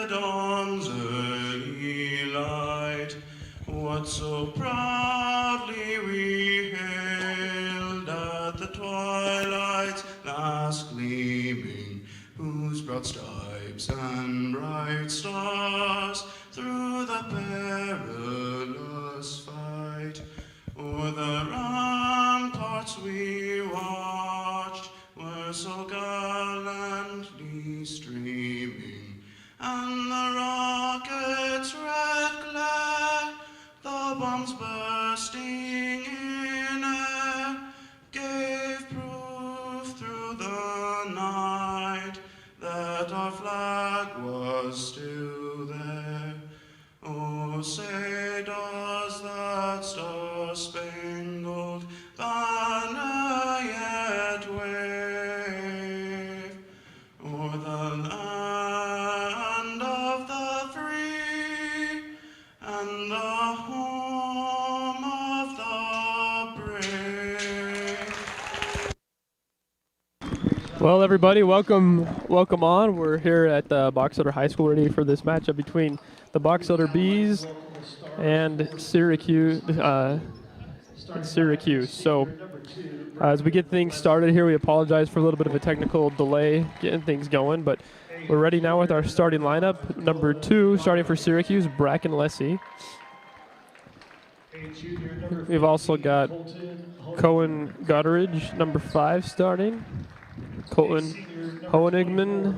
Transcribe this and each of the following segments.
dawn's early light, what so proudly we hailed at the twilight's last gleaming, whose broad stripes and bright stars through the perilous fight o'er the ramparts we watched were so gallantly streaming, and the rocket's red glare, the bombs bursting in air, gave proof through the night that our flag was still there. Oh, say does that star-spangled banner yet wave o'er the land of the free and the home of the brave? Well, everybody, welcome on. We're here at Box Elder High School, ready for this matchup between the Box Elder Bees and Syracuse. So, as we get things started here, we apologize for a little bit of a technical delay getting things going, but we're ready now with our starting lineup. Number 2, starting for Syracuse, Bracken Lessie. We've also got Cohen Gutteridge, number 5, starting. Colton Hoenigman.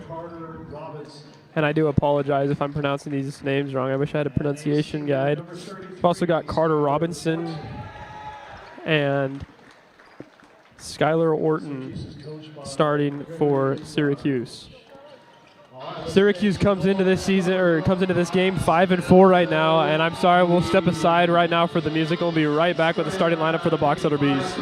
And I do apologize if I'm pronouncing these names wrong. I wish I had a pronunciation guide. We've also got Carter Robinson and Skylar Orton starting for Syracuse. Syracuse comes into this season, or comes into this game 5-4 right now, and I'm sorry, we'll step aside right now for the music. We'll be right back with the starting lineup for the Box Elder Bees.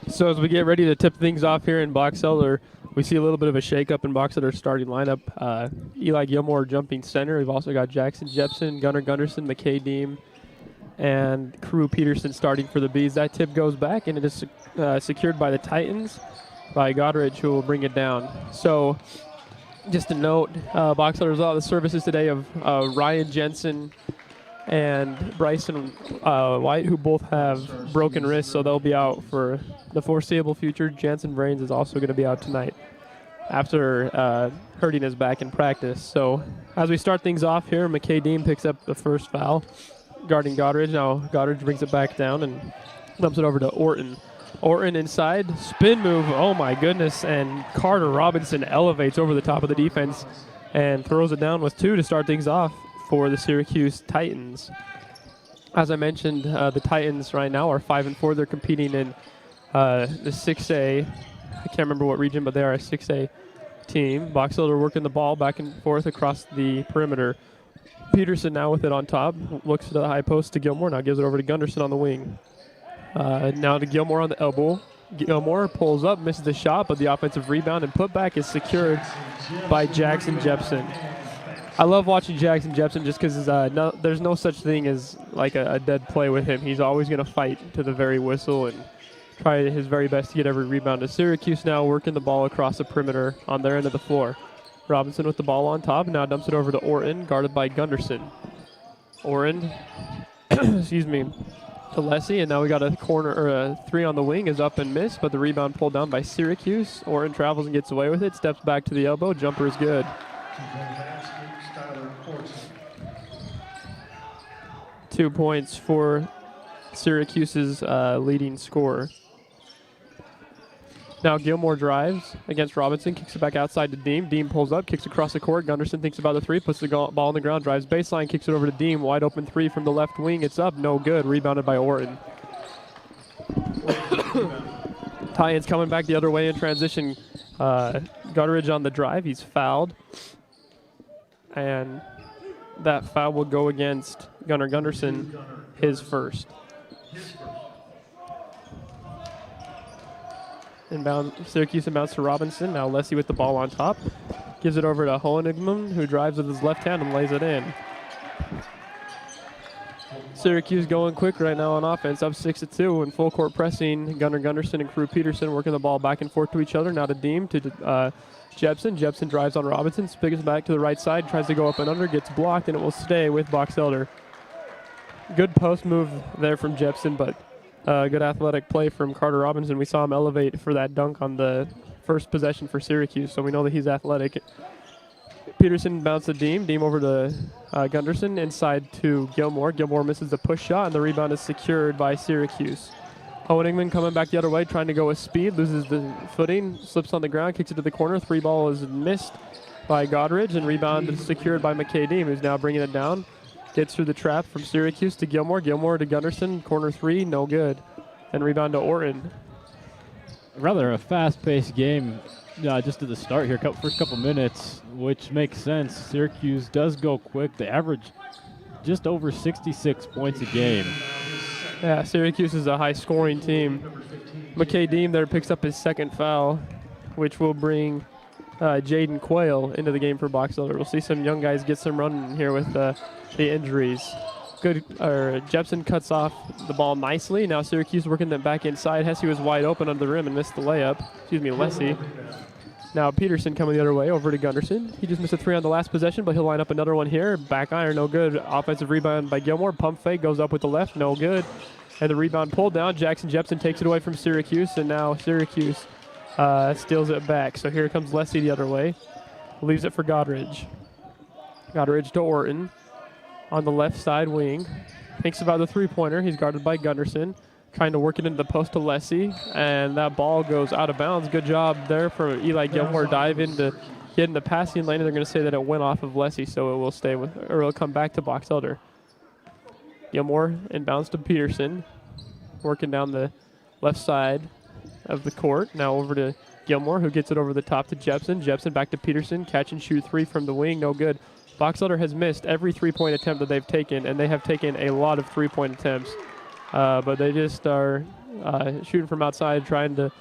So as we get ready to tip things off here in Box Elder, we see a little bit of a shakeup in Box Elder's starting lineup. Eli Gilmore jumping center. We've also got Jackson Jepson, Gunnar Gunderson, McKay Deem, and Carew Peterson starting for the Bees. That tip goes back, and it is secured by the Titans by Godrich, who will bring it down. So just a note, Box Elder's all the services today of Ryan Jensen and Bryson White, who both have broken wrists, so they'll be out for the foreseeable future. Jansen Brains is also going to be out tonight after hurting his back in practice. So as we start things off here, McKay Deem picks up the first foul, guarding Godrich. Now Godrich brings it back down and dumps it over to Orton. Orton inside, spin move, oh my goodness, and Carter Robinson elevates over the top of the defense and throws it down with 2 to start things off for the Syracuse Titans. As I mentioned, the Titans right now are 5-4. They're competing in the 6A. I can't remember what region, but they are a 6A team. Box Elder working the ball back and forth across the perimeter. Peterson now with it on top. Looks to the high post to Gilmore. Now gives it over to Gunderson on the wing. Now to Gilmore on the elbow. Gilmore pulls up, misses the shot, but the offensive rebound and putback is secured by Jackson Jepson. I love watching Jackson Jepson just because there's no such thing as like a dead play with him. He's always going to fight to the very whistle and try his very best to get every rebound. To Syracuse now working the ball across the perimeter on their end of the floor. Robinson with the ball on top, now dumps it over to Orton, guarded by Gunderson. Orton, excuse me, to Lessie, and now we got a corner or a three on the wing is up and missed, but the rebound pulled down by Syracuse. Orton travels and gets away with it, steps back to the elbow, jumper is good. 2 points for Syracuse's leading scorer. Now Gilmore drives against Robinson, kicks it back outside to Deem. Deem pulls up, kicks across the court. Gunderson thinks about the three, puts the ball on the ground, drives baseline, kicks it over to Deem. Wide open three from the left wing. It's up, no good. Rebounded by Orton. Tie-ins coming back the other way in transition. Gutteridge on the drive. He's fouled. And that foul will go against Gunnar Gunderson, his first. Inbound, Syracuse inbounds to Robinson. Now Lessie with the ball on top. Gives it over to Hohenigman, who drives with his left hand and lays it in. Syracuse going quick right now on offense, up 6-2 in full court pressing. Gunnar Gunderson and Crew Peterson working the ball back and forth to each other. Now to Deem, to Jepson. Jepson drives on Robinson, spigots back to the right side, tries to go up and under, gets blocked, and it will stay with Box Elder. Good post move there from Jepson, but good athletic play from Carter Robinson. We saw him elevate for that dunk on the first possession for Syracuse, so we know that he's athletic. Peterson bounced the Deem. Deem over to Gunderson, inside to Gilmore. Gilmore misses the push shot, and the rebound is secured by Syracuse. Hohenigman coming back the other way, trying to go with speed, loses the footing, slips on the ground, kicks it to the corner. Three ball is missed by Godridge, and rebound is secured by McKay Deem, who's now bringing it down. Gets through the trap from Syracuse to Gilmore. Gilmore to Gunderson. Corner three, no good. And rebound to Orton. Rather a fast-paced game just at the start here, first couple minutes, which makes sense. Syracuse does go quick. They average just over 66 points a game. Yeah, Syracuse is a high-scoring team. McKay Deem there picks up his second foul, which will bring Jaden Quayle into the game for Box Elder. We'll see some young guys get some running here with the injuries. Jepson cuts off the ball nicely. Now Syracuse working them back inside. Hesse was wide open under the rim and missed the layup. Excuse me, Lessie. Now Peterson coming the other way over to Gunderson. He just missed a three on the last possession, but he'll line up another one here. Back iron, no good. Offensive rebound by Gilmore. Pump fake, goes up with the left, no good. And the rebound pulled down. Jackson Jepson takes it away from Syracuse, and now Syracuse steals it back. So here comes Lessie the other way. Leaves it for Godridge. Godridge to Orton on the left side wing. Thinks about the three-pointer. He's guarded by Gunderson. Trying to work it into the post to Lessie, and that ball goes out of bounds. Good job there for Eli Gilmore. Dive in to get in the passing lane, and they're going to say that it went off of Lessie, so it will stay with, or it'll come back to Box Elder. Gilmore inbounds to Peterson, working down the left side of the court. Now over to Gilmore, who gets it over the top to Jepson. Jepson back to Peterson. Catch and shoot three from the wing, no good. Box Elder has missed every three-point attempt that they've taken, and they have taken a lot of three-point attempts. But they just are shooting from outside, trying to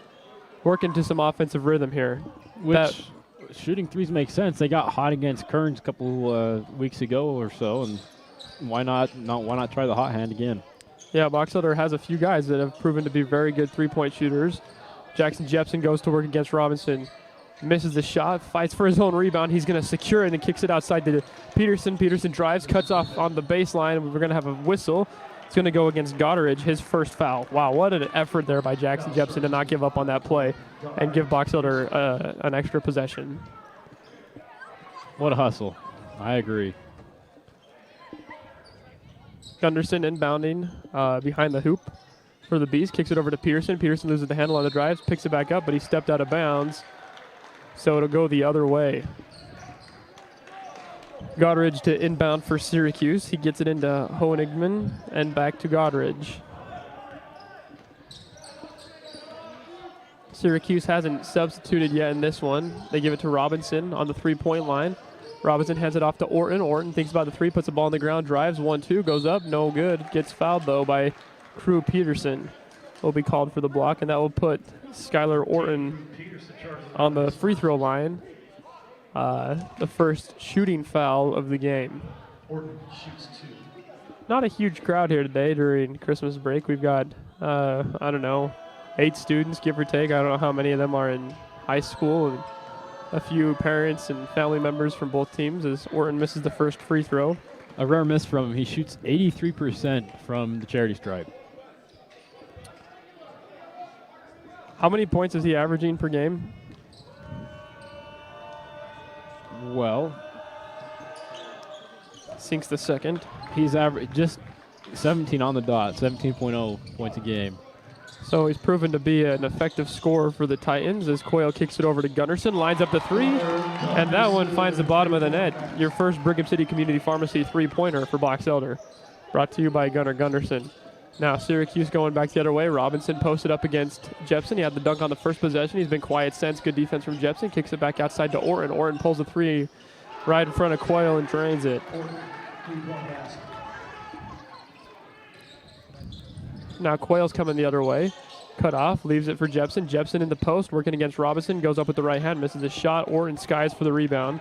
work into some offensive rhythm here. Which shooting threes make sense. They got hot against Kearns a couple weeks ago or so, and why not try the hot hand again? Yeah, Box Elder has a few guys that have proven to be very good three-point shooters. Jackson Jepson goes to work against Robinson. Misses the shot, fights for his own rebound. He's going to secure it and kicks it outside to Peterson. Peterson drives, cuts off on the baseline. We're going to have a whistle. It's going to go against Godridge, his first foul. Wow, what an effort there by Jackson Jepson to not give up on that play and give Box Elder an extra possession. What a hustle. I agree. Gunderson inbounding behind the hoop for the Bees. Kicks it over to Peterson. Peterson loses the handle on the drives, picks it back up, but he stepped out of bounds. So it'll go the other way. Godridge to inbound for Syracuse. He gets it into Hohenigman and back to Godridge. Syracuse hasn't substituted yet in this one. They give it to Robinson on the three-point line. Robinson hands it off to Orton. Orton thinks about the three, puts the ball on the ground, drives 1-2, goes up, no good. Gets fouled, though, by Crew Peterson. Will be called for the block, and that will put Skylar Orton on the free throw line. the first shooting foul of the game. Not a huge crowd here today during Christmas break. We've got, I don't know, 8 students, give or take. I don't know how many of them are in high school, and a few parents and family members from both teams as Orton misses the first free throw. A rare miss from him. He shoots 83% from the charity stripe. How many points is he averaging per game? Well, Sinks the second. he's just 17 on the dot, 17.0 points a game. So he's proven to be an effective scorer for the Titans as Coyle kicks it over to Gunderson, lines up the 3, and that one finds the bottom of the net. Your first Brigham City Community Pharmacy 3-pointer for Box Elder, brought to you by Gunnar Gunderson. Now Syracuse going back the other way. Robinson posted up against Jepson. He had the dunk on the first possession. He's been quiet since. Good defense from Jepson. Kicks it back outside to Orton. Orton pulls the 3 right in front of Coyle and drains it. Now Coyle's coming the other way. Cut off, leaves it for Jepson. Jepson in the post, working against Robinson. Goes up with the right hand, misses a shot. Orton skies for the rebound.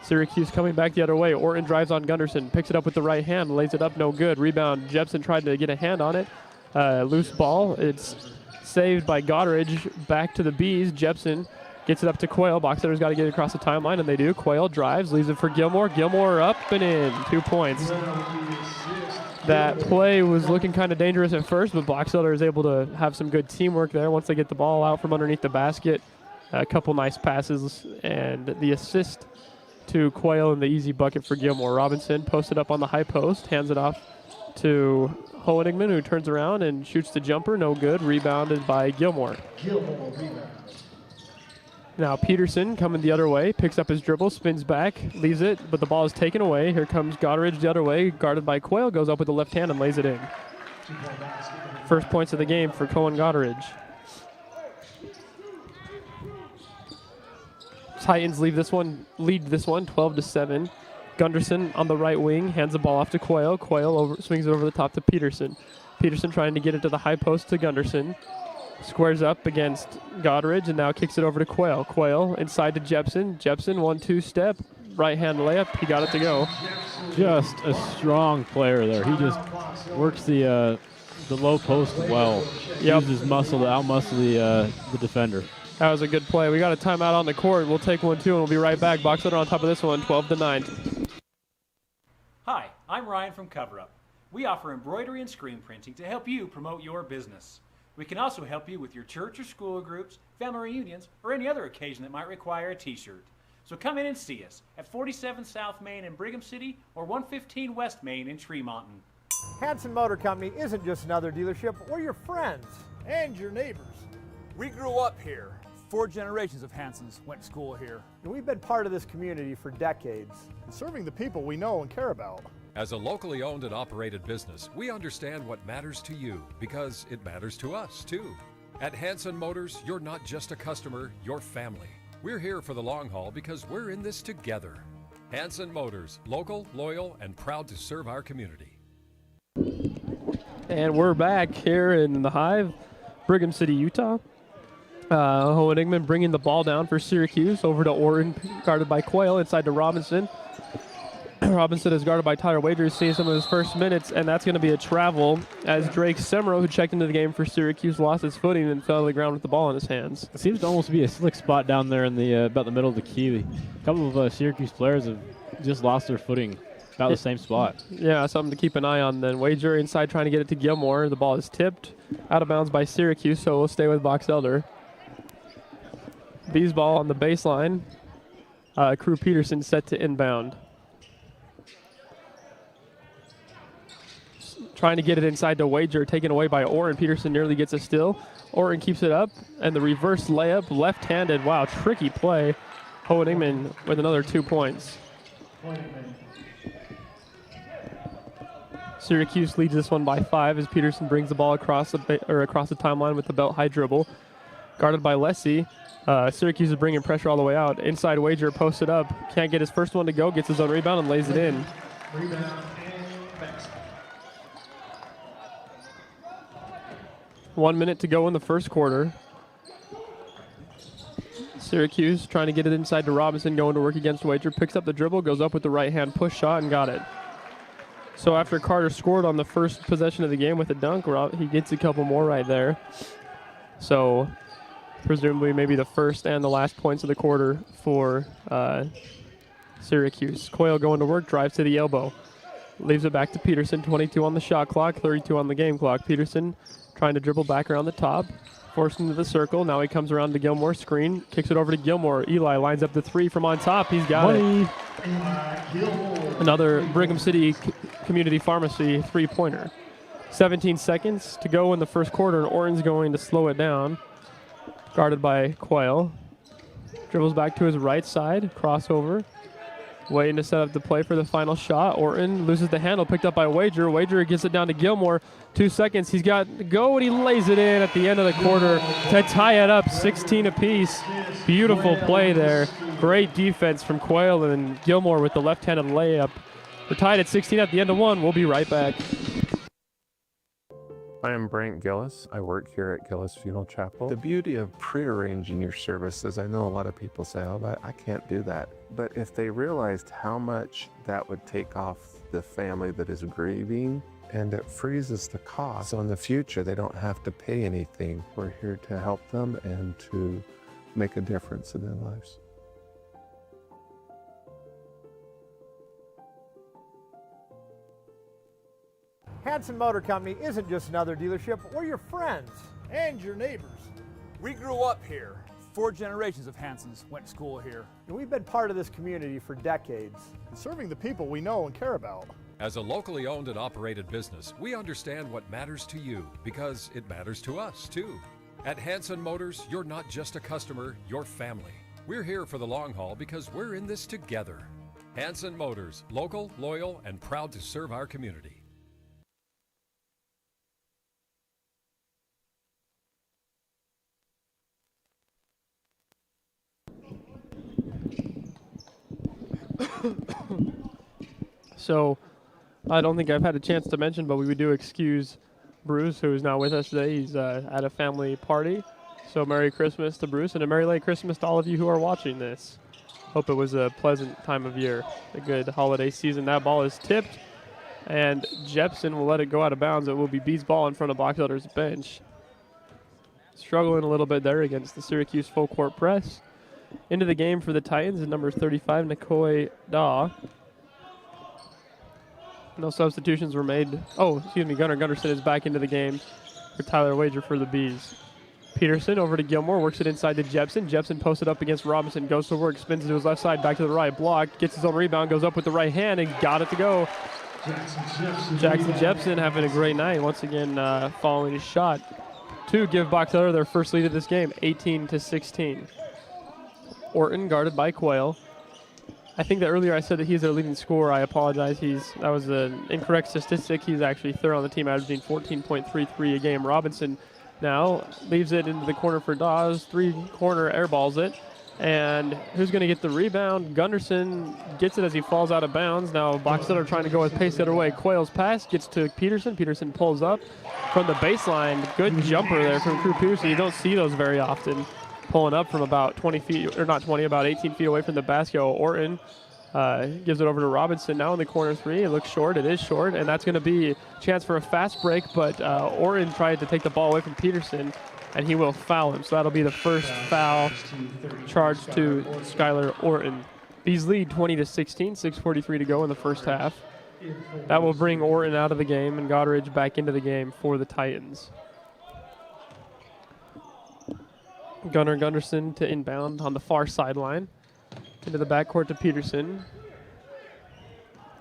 Syracuse coming back the other way. Orton drives on Gunderson, picks it up with the right hand, lays it up, no good. Rebound, Jepson tried to get a hand on it. Loose ball. It's saved by Goddard. Back to the Bees. Jepson gets it up to Coyle. Boxeller's got to get it across the timeline, and they do. Coyle drives, leaves it for Gilmore. Gilmore up and in. 2 points. That play was looking kind of dangerous at first, but Boxelder is able to have some good teamwork there once they get the ball out from underneath the basket. A couple nice passes, and the assist to Coyle and the easy bucket for Gilmore. Robinson posted up on the high post, hands it off to Hohenigman, who turns around and shoots the jumper. No good. Rebounded by Gilmore. Now Peterson coming the other way, picks up his dribble, spins back, leaves it, but the ball is taken away. Here comes Goddard the other way, guarded by Coyle, goes up with the left hand and lays it in. First points of the game for Cohen Goddard. Titans lead this one 12-7. Gunderson on the right wing, hands the ball off to Coyle. Coyle swings it over the top to Peterson. Peterson trying to get it to the high post to Gunderson. Squares up against Goddard and now kicks it over to Coyle. Coyle inside to Jepson. Jepson 1-2 step, right hand layup. He got it to go. Just a strong player there. He just works the low post well. Yep. Uses muscle to outmuscle the defender. That was a good play. We got a timeout on the court. We'll take one, too, and we'll be right back. Boxer on top of this one, 12-9. Hi, I'm Ryan from Cover Up. We offer embroidery and screen printing to help you promote your business. We can also help you with your church or school groups, family reunions, or any other occasion that might require a t-shirt. So come in and see us at 47 South Main in Brigham City or 115 West Main in Tremonton. Hanson Motor Company isn't just another dealership. We're your friends. And your neighbors. We grew up here. 4 generations of Hansons went to school here. And we've been part of this community for decades. And serving the people we know and care about. As a locally owned and operated business, we understand what matters to you because it matters to us, too. At Hanson Motors, you're not just a customer, you're family. We're here for the long haul because we're in this together. Hanson Motors, local, loyal, and proud to serve our community. And we're back here in the Hive, Brigham City, Utah. Hohenigman bringing the ball down for Syracuse over to Orton, guarded by Coyle, inside to Robinson. Robinson is guarded by Tyler Wagers, seeing some of his first minutes, and that's going to be a travel as Drake Semro, who checked into the game for Syracuse, lost his footing and fell to the ground with the ball in his hands. It seems to almost be a slick spot down there in the about the middle of the key. A couple of Syracuse players have just lost their footing about the same spot. Yeah, something to keep an eye on then. Wager inside trying to get it to Gilmore. The ball is tipped out of bounds by Syracuse, so we'll stay with Box Elder. Bees ball on the baseline. Crew Peterson set to inbound. Trying to get it inside to Wager, taken away by Orton. Peterson nearly gets a steal. Orton keeps it up, and the reverse layup, left-handed. Wow, tricky play. Hohenigman with another 2 points. Syracuse leads this one by 5 as Peterson brings the ball across the timeline with the belt high dribble. Guarded by Lessie. Syracuse is bringing pressure all the way out. Inside Wager posted up. Can't get his first one to go. Gets his own rebound and lays it in. Rebound and basket. 1 minute to go in the first quarter. Syracuse trying to get it inside to Robinson, going to work against Wager, picks up the dribble, goes up with the right hand push shot and got it. So after Carter scored on the first possession of the game with a dunk, he gets a couple more right there. So presumably maybe the first and the last points of the quarter for Syracuse. Coyle going to work, drives to the elbow. Leaves it back to Peterson, 22 on the shot clock, 32 on the game clock. Peterson trying to dribble back around the top, forced into the circle. Now he comes around to Gilmore, screen, kicks it over to Gilmore. Eli lines up the three from on top. He's got it. Another Brigham City Community Pharmacy three-pointer. 17 seconds to go in the first quarter, and Orton's going to slow it down. Guarded by Quayle. Dribbles back to his right side, crossover. Waiting to set up the play for the final shot. Orton loses the handle, picked up by Wager. Wager gets it down to Gilmore. 2 seconds. He's got to go, and he lays it in at the end of the quarter to tie it up, 16 apiece. Beautiful play there. Great defense from Quayle and Gilmore with the left-handed layup. We're tied at 16 at the end of one. We'll be right back. I am Brent Gillis. I work here at Gillis Funeral Chapel. The beauty of prearranging your services, I know a lot of people say, oh, but I can't do that. But if they realized how much that would take off the family that is grieving, and it freezes the cost. So in the future, they don't have to pay anything. We're here to help them and to make a difference in their lives. Hanson Motor Company isn't just another dealership, we're your friends. And your neighbors. We grew up here. 4 generations of Hansons went to school here. And we've been part of this community for decades. And serving the people we know and care about. As a locally owned and operated business, we understand what matters to you because it matters to us too. At Hanson Motors, you're not just a customer, you're family. We're here for the long haul because we're in this together. Hanson Motors, local, loyal, and proud to serve our community. So I don't think I've had a chance to mention, but we do excuse Bruce, who is not with us today. He's at a family party. So Merry Christmas to Bruce, and a Merry late Christmas to all of you who are watching this. Hope it was a pleasant time of year, a good holiday season. That ball is tipped, and Jepson will let it go out of bounds. It will be B's ball in front of Box Elder's bench. Struggling a little bit there against the Syracuse full court press. Into the game for the Titans is number 35, Nikoi Daw. No substitutions were made. Oh, excuse me, Gunnar Gunderson is back into the game for Tyler Wager for the Bees. Peterson over to Gilmore, works it inside to Jepson. Jepson posted up against Robinson, goes to work, spins to his left side, back to the right, blocked, gets his own rebound, goes up with the right hand, and got it to go. Jackson Jepson having a great night, once again following his shot to give Box Elder their first lead of this game, 18-16. Orton guarded by Quayle. I think that earlier I said that he's their leading scorer. I apologize. That was an incorrect statistic. He's actually third on the team, averaging 14.33 a game. Robinson now leaves it into the corner for Dawes. 3-corner airballs it. And who's going to get the rebound? Gunderson gets it as he falls out of bounds. Now Box Elder trying to go with pace the other way. Quayle's pass gets to Peterson. Peterson pulls up from the baseline. Good jumper there from Crew Peterson. You don't see those very often. Pulling up from about 20 feet, or not 20, about 18 feet away from the basket. Orton gives it over to Robinson now in the corner three. It looks short. It is short, and that's going to be a chance for a fast break, but Orton tried to take the ball away from Peterson, and he will foul him. So that'll be the first foul charged to Skylar Orton. Bees lead 20-16, 6:43 to go in the first half. That will bring Orton out of the game and Goddard back into the game for the Titans. Gunnar Gunderson to inbound on the far sideline. Into the backcourt to Peterson.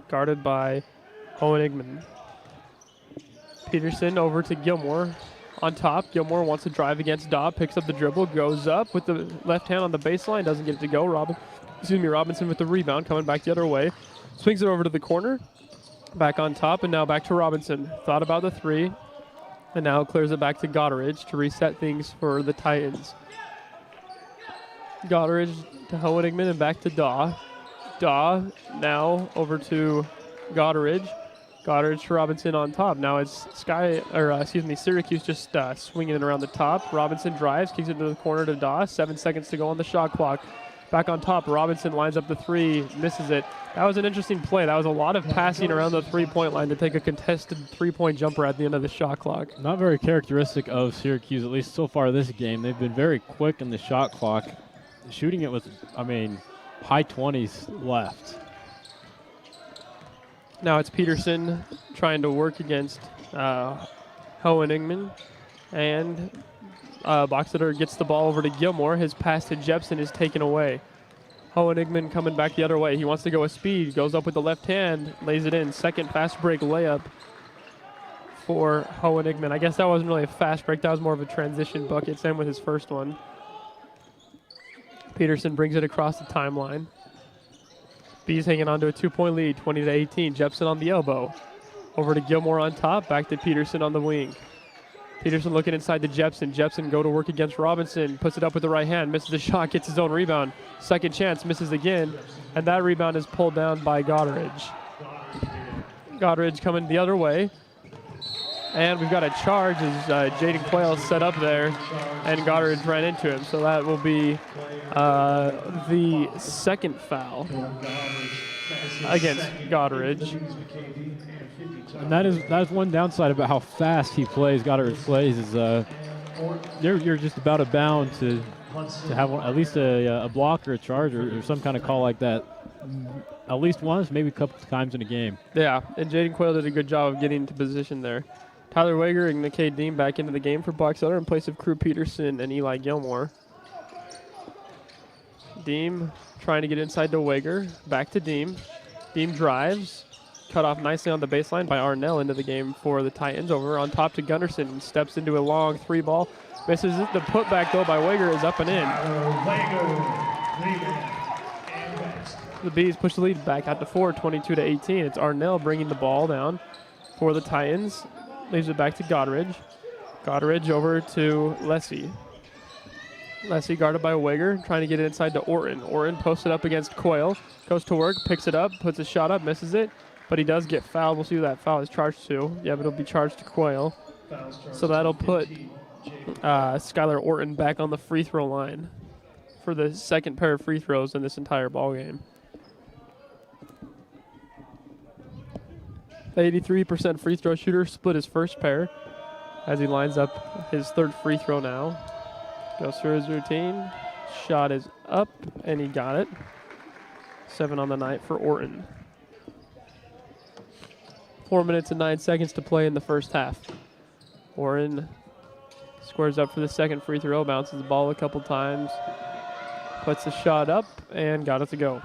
Guarded by Owen Igman. Peterson over to Gilmore. On top, Gilmore wants to drive against Daw, picks up the dribble, goes up with the left hand on the baseline, doesn't get it to go. Robinson with the rebound, coming back the other way. Swings it over to the corner. Back on top, and now back to Robinson. Thought about the three, and now clears it back to Goddard to reset things for the Titans. Goddard to Hohenigman and back to Daw. Daw now over to Goddard. Goddard to Robinson on top. Now it's Syracuse just swinging it around the top. Robinson drives, kicks it into the corner to Doss. 7 seconds to go on the shot clock. Back on top, Robinson lines up the three, misses it. That was an interesting play. That was a lot of passing around the three-point line to take a contested three-point jumper at the end of the shot clock. Not very characteristic of Syracuse, at least so far this game. They've been very quick in the shot clock, shooting it with, high 20s left. Now it's Peterson trying to work against Hohenigman, and Boxeter gets the ball over to Gilmore. His pass to Jepson is taken away. Hohenigman coming back the other way. He wants to go with speed, goes up with the left hand, lays it in. Second fast break layup for Hohenigman. I guess that wasn't really a fast break. That was more of a transition bucket. Same with his first one. Peterson brings it across the timeline. Bees hanging on to a 2-point lead, 20-18. Jepson on the elbow. Over to Gilmore on top, back to Peterson on the wing. Peterson looking inside to Jepson. Jepson go to work against Robinson. Puts it up with the right hand. Misses the shot. Gets his own rebound. Second chance. Misses again. And that rebound is pulled down by Goddard. Goddard coming the other way. And we've got a charge as Jaden Quayle set up there. And Goddard ran into him. So that will be the second foul against Goddard. And that is one downside about how fast he plays. Goddard plays is you're just about a bound to have at least a block or a charge or some kind of call like that at least once, maybe a couple times in a game. Yeah, and Jaden Quayle did a good job of getting into position there. Tyler Wager and McKay Dean back into the game for Boxeter in place of Crew Peterson and Eli Gilmore. Deem trying to get inside to Wager. Back to Deem. Deem drives. Cut off nicely on the baseline by Arnell into the game for the Titans. Over on top to Gunderson. Steps into a long three ball. Misses it. The putback, though, by Wager is up and in. The Bees push the lead back out to 4, 22-18. It's Arnell bringing the ball down for the Titans. Leaves it back to Goddard. Goddard over to Lessie. Lessie guarded by Wager, trying to get it inside to Orton. Orton posted up against Quayle. Goes to work, picks it up, puts a shot up, misses it. But he does get fouled. We'll see who that foul is charged to. Yeah, but it'll be charged to Quayle. So that'll put Skylar Orton back on the free throw line for the second pair of free throws in this entire ball game. 83% free throw shooter, split his first pair as he lines up his third free throw now. Goes through his routine. Shot is up, and he got it. 7 on the night for Orton. 4 minutes and 9 seconds to play in the first half. Orton squares up for the second free throw, bounces the ball a couple times, puts the shot up, and got it to go.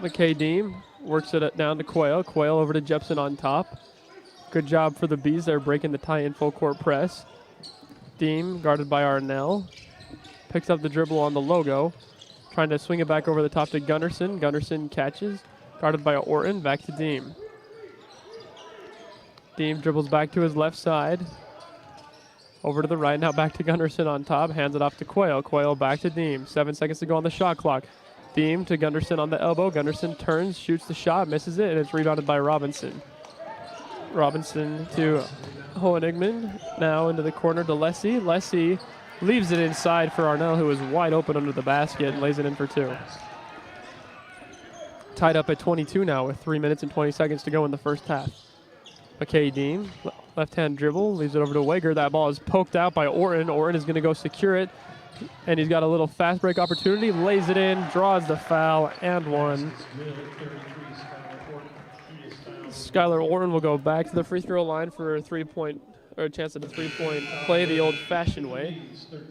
McKay Deem works it down to Quayle. Quayle over to Jepson on top. Good job for the Bees. They're breaking the tie-in full court press. Deem guarded by Arnell. Picks up the dribble on the logo. Trying to swing it back over the top to Gunderson. Gunderson catches. Guarded by Orton. Back to Deem. Deem dribbles back to his left side. Over to the right. Now back to Gunderson on top. Hands it off to Quayle. Quayle back to Deem. 7 seconds to go on the shot clock. Deem to Gunderson on the elbow. Gunderson turns, shoots the shot, misses it, and it's rebounded by Robinson. Robinson to Hohenigman. Now into the corner to Lessie. Lessie leaves it inside for Arnell, who is wide open under the basket, and lays it in for 2. Tied up at 22 now with 3 minutes and 20 seconds to go in the first half. McKay Deem, left-hand dribble, leaves it over to Wager. That ball is poked out by Orton. Orton is going to go secure it, and he's got a little fast break opportunity. Lays it in, draws the foul, and one. Skylar Orton will go back to the free throw line for a a chance at a three-point play the old-fashioned way.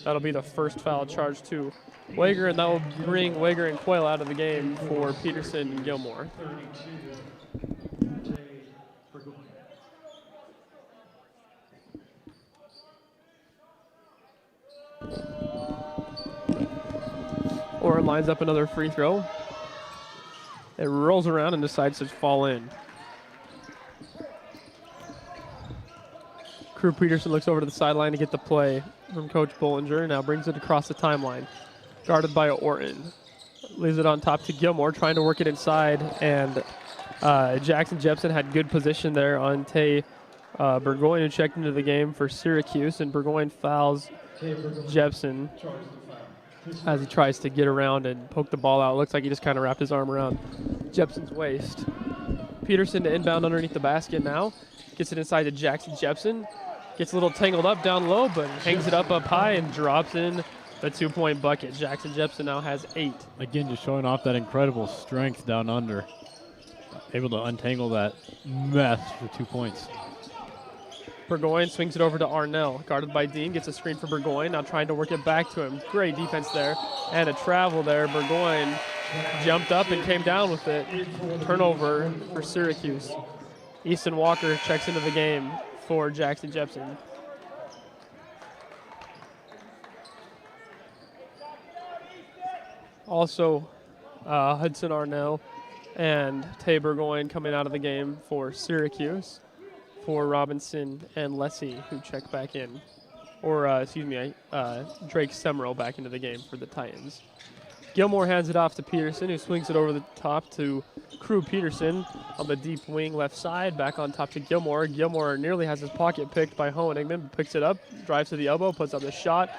That'll be the first foul charged to Wager, and that will bring Wager and Quayle out of the game for Peterson and Gilmore. Orton lines up another free throw. It rolls around and decides to fall in. Crew Peterson looks over to the sideline to get the play from Coach Bollinger. Now brings it across the timeline. Guarded by Orton. leaves it on top to Gilmore, trying to work it inside, and Jackson Jepson had good position there on Tay Burgoyne, who checked into the game for Syracuse, and Burgoyne fouls Jepson as he tries to get around and poke the ball out. Looks like he just kind of wrapped his arm around Jepson's waist. Peterson to inbound underneath the basket now. Gets it inside to Jackson Jepson. Gets a little tangled up down low, but hangs it up high and drops in the 2-point bucket. Jackson Jepson now has 8. Again, just showing off that incredible strength down under. Able to untangle that mess for 2 points. Burgoyne swings it over to Arnell. Guarded by Dean, gets a screen for Burgoyne. Now trying to work it back to him. Great defense there. And a travel there. Burgoyne jumped up and came down with it. Turnover for Syracuse. Easton Walker checks into the game for Jackson Jepson. Also, Hudson Arnell and Tay Burgoyne coming out of the game for Syracuse, for Robinson and Lessie, who check back in. Or, Drake Semrel back into the game for the Titans. Gilmore hands it off to Peterson, who swings it over the top to Crew Peterson on the deep wing left side. Back on top to Gilmore. Gilmore nearly has his pocket picked by Hohenigman, picks it up, drives to the elbow, puts up the shot,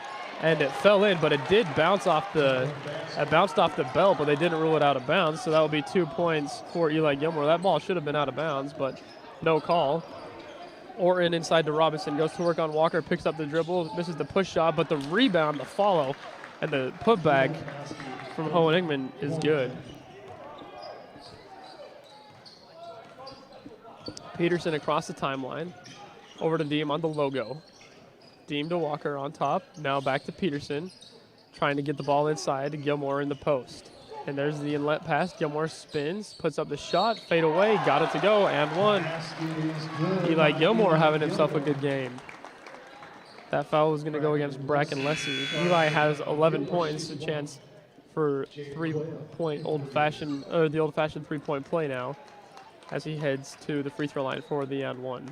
and it fell in, but it did bounce off it bounced off the belt, but they didn't rule it out of bounds, so that will be 2 points for Eli Gilmore. That ball should have been out of bounds, but no call. Orton inside to Robinson, goes to work on Walker, picks up the dribble, misses the push shot, but the rebound, the follow, and the putback from Hohenigman is good. Peterson across the timeline, over to Deem on the logo. Deem to Walker on top, now back to Peterson, trying to get the ball inside to Gilmore in the post. And there's the inlet pass. Gilmore spins, puts up the shot, fade away, got it to go, and one. Eli Gilmore having himself a good game. That foul was going to go against Bracken Lessie. Eli has 11 points, a chance for the old-fashioned three-point play now as he heads to the free throw line for the and one.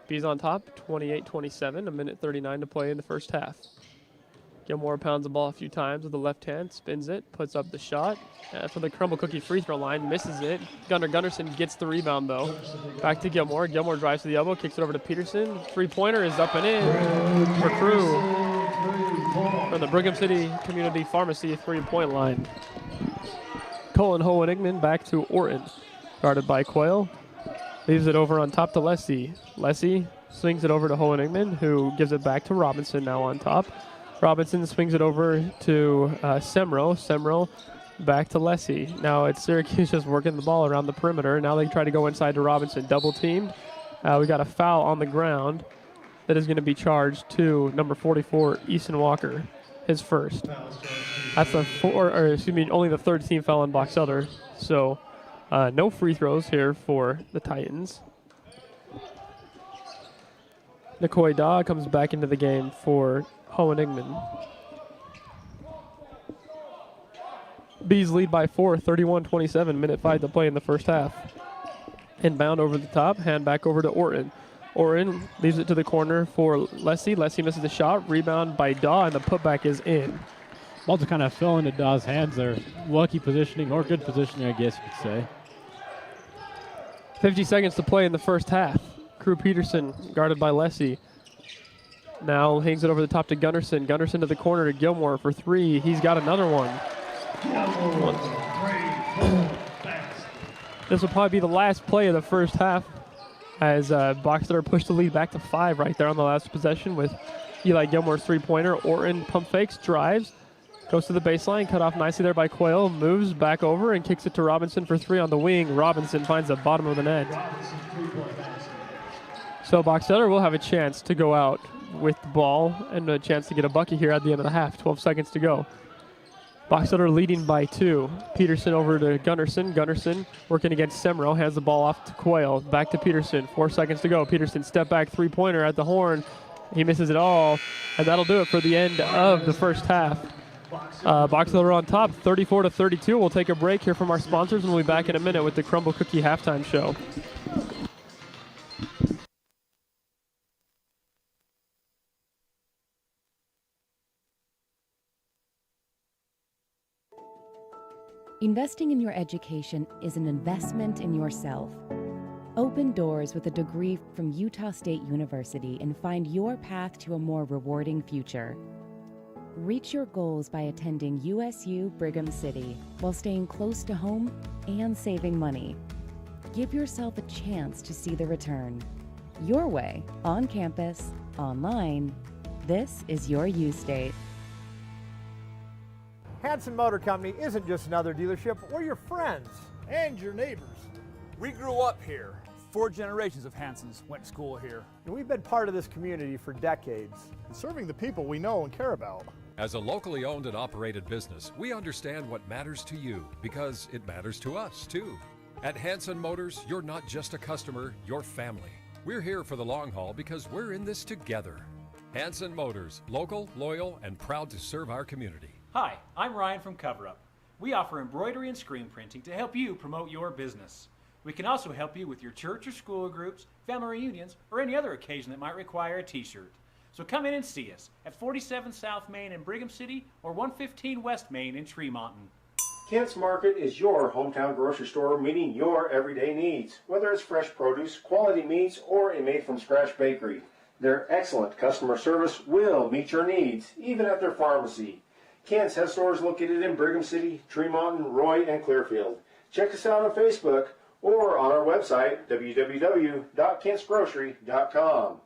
Bees on top, 28-27, a minute 39 to play in the first half. Gilmore pounds the ball a few times with the left hand, spins it, puts up the shot for the Crumble Cookie free throw line, misses it. Gunderson gets the rebound though. Back to Gilmore. Gilmore drives to the elbow, kicks it over to Peterson. Three-pointer is up and in for Crew from the Brigham City Community Pharmacy three-point line. Colin Hohenigman back to Orton, guarded by Quayle. Leaves it over on top to Lessie. Lessie swings it over to Hohenigman, who gives it back to Robinson now on top. Robinson swings it over to Semrel. Semrel back to Lessie. Now it's Syracuse just working the ball around the perimeter. Now they try to go inside to Robinson. Double teamed. We got a foul on the ground that is going to be charged to number 44, Easton Walker, his first. That's only the third team foul on Box Elder. So no free throws here for the Titans. Nicoy Daw comes back into the game for Hohenigman. Bees lead by 4, 31-27, minute 5 to play in the first half. Inbound over the top, hand back over to Orton. Orton leaves it to the corner for Lessie. Lessie misses the shot, rebound by Daw, and the putback is in. Ball just kind of fell into Daw's hands there. Lucky positioning, or good positioning, I guess you could say. 50 seconds to play in the first half. Crew Peterson guarded by Lessie. Now hangs it over the top to Gunderson. Gunderson to the corner to Gilmore for three. He's got another one. This will probably be the last play of the first half as Boxer pushed the lead back to 5 right there on the last possession with Eli Gilmore's three-pointer. Orton pump fakes, drives, goes to the baseline, cut off nicely there by Quayle, moves back over and kicks it to Robinson for 3 on the wing. Robinson finds the bottom of the net. So Boxeller will have a chance to go out with the ball and a chance to get a bucket here at the end of the half. 12 seconds to go. Boxeller leading by 2. Peterson over to Gunderson. Gunderson working against Semrel. Hands the ball off to Quayle. Back to Peterson. 4 seconds to go. Peterson step back three-pointer at the horn. He misses it all. And that'll do it for the end of the first half. Boxeller on top, 34-32. We'll take a break here from our sponsors and we'll be back in a minute with the Crumble Cookie halftime show. Investing in your education is an investment in yourself. Open doors with a degree from Utah State University and find your path to a more rewarding future. Reach your goals by attending USU Brigham City while staying close to home and saving money. Give yourself a chance to see the return. Your way, on campus, online. This is your U State. Hanson Motor Company isn't just another dealership, we're your friends. And your neighbors. We grew up here. 4 generations of Hansons went to school here. And we've been part of this community for decades. And serving the people we know and care about. As a locally owned and operated business, we understand what matters to you because it matters to us, too. At Hanson Motors, you're not just a customer, you're family. We're here for the long haul because we're in this together. Hanson Motors, local, loyal, and proud to serve our community. Hi, I'm Ryan from Cover Up. We offer embroidery and screen printing to help you promote your business. We can also help you with your church or school groups, family reunions, or any other occasion that might require a t-shirt. So come in and see us at 47 South Main in Brigham City or 115 West Main in Tremonton. Kent's Market is your hometown grocery store meeting your everyday needs, whether it's fresh produce, quality meats, or a made-from-scratch bakery. Their excellent customer service will meet your needs, even at their pharmacy. Kent's has stores located in Brigham City, Tremonton, Roy, and Clearfield. Check us out on Facebook or on our website, www.kentsgrocery.com.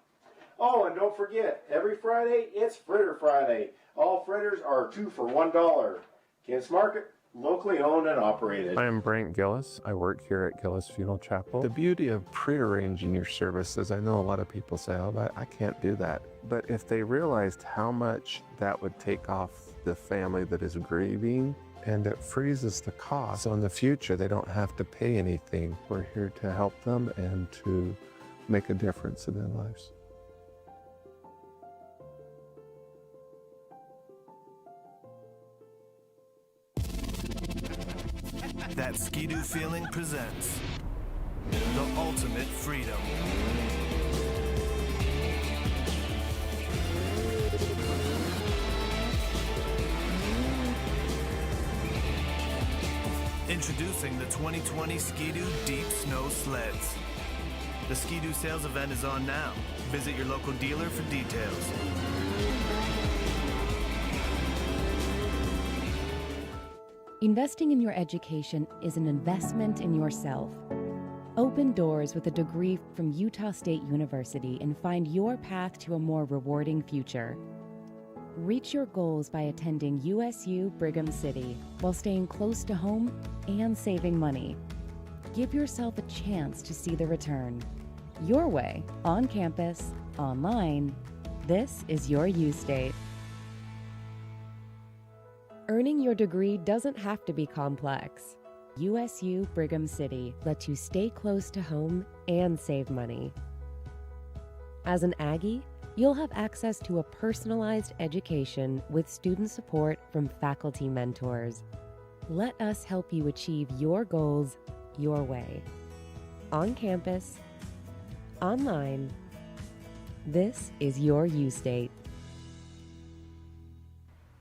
Oh, and don't forget, every Friday, it's Fritter Friday. All fritters are 2 for $1. Kent's Market, locally owned and operated. I am Brent Gillis. I work here at Gillis Funeral Chapel. The beauty of prearranging your services, I know a lot of people say, oh, but I can't do that. But if they realized how much that would take off the family that is grieving, and it freezes the cost. So in the future, they don't have to pay anything. We're here to help them and to make a difference in their lives. That Ski-Doo feeling presents the ultimate freedom. Introducing the 2020 Ski-Doo Deep Snow Sleds. The Ski-Doo sales event is on now. Visit your local dealer for details. Investing in your education is an investment in yourself. Open doors with a degree from Utah State University and find your path to a more rewarding future. Reach your goals by attending USU Brigham City while staying close to home and saving money. Give yourself a chance to see the return. Your way, on campus, online. This is your U State. Earning your degree doesn't have to be complex. USU Brigham City lets you stay close to home and save money. As an Aggie, you'll have access to a personalized education with student support from faculty mentors. Let us help you achieve your goals your way. On campus, online. This is your U State.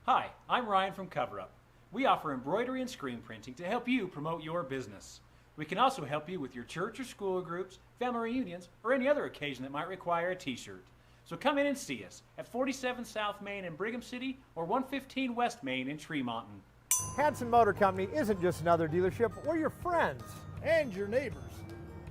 Hi, I'm Ryan from Cover Up. We offer embroidery and screen printing to help you promote your business. We can also help you with your church or school groups, family reunions, or any other occasion that might require a t-shirt. So come in and see us at 47 South Main in Brigham City or 115 West Main in Tremonton. Hanson Motor Company isn't just another dealership, we're your friends. And your neighbors.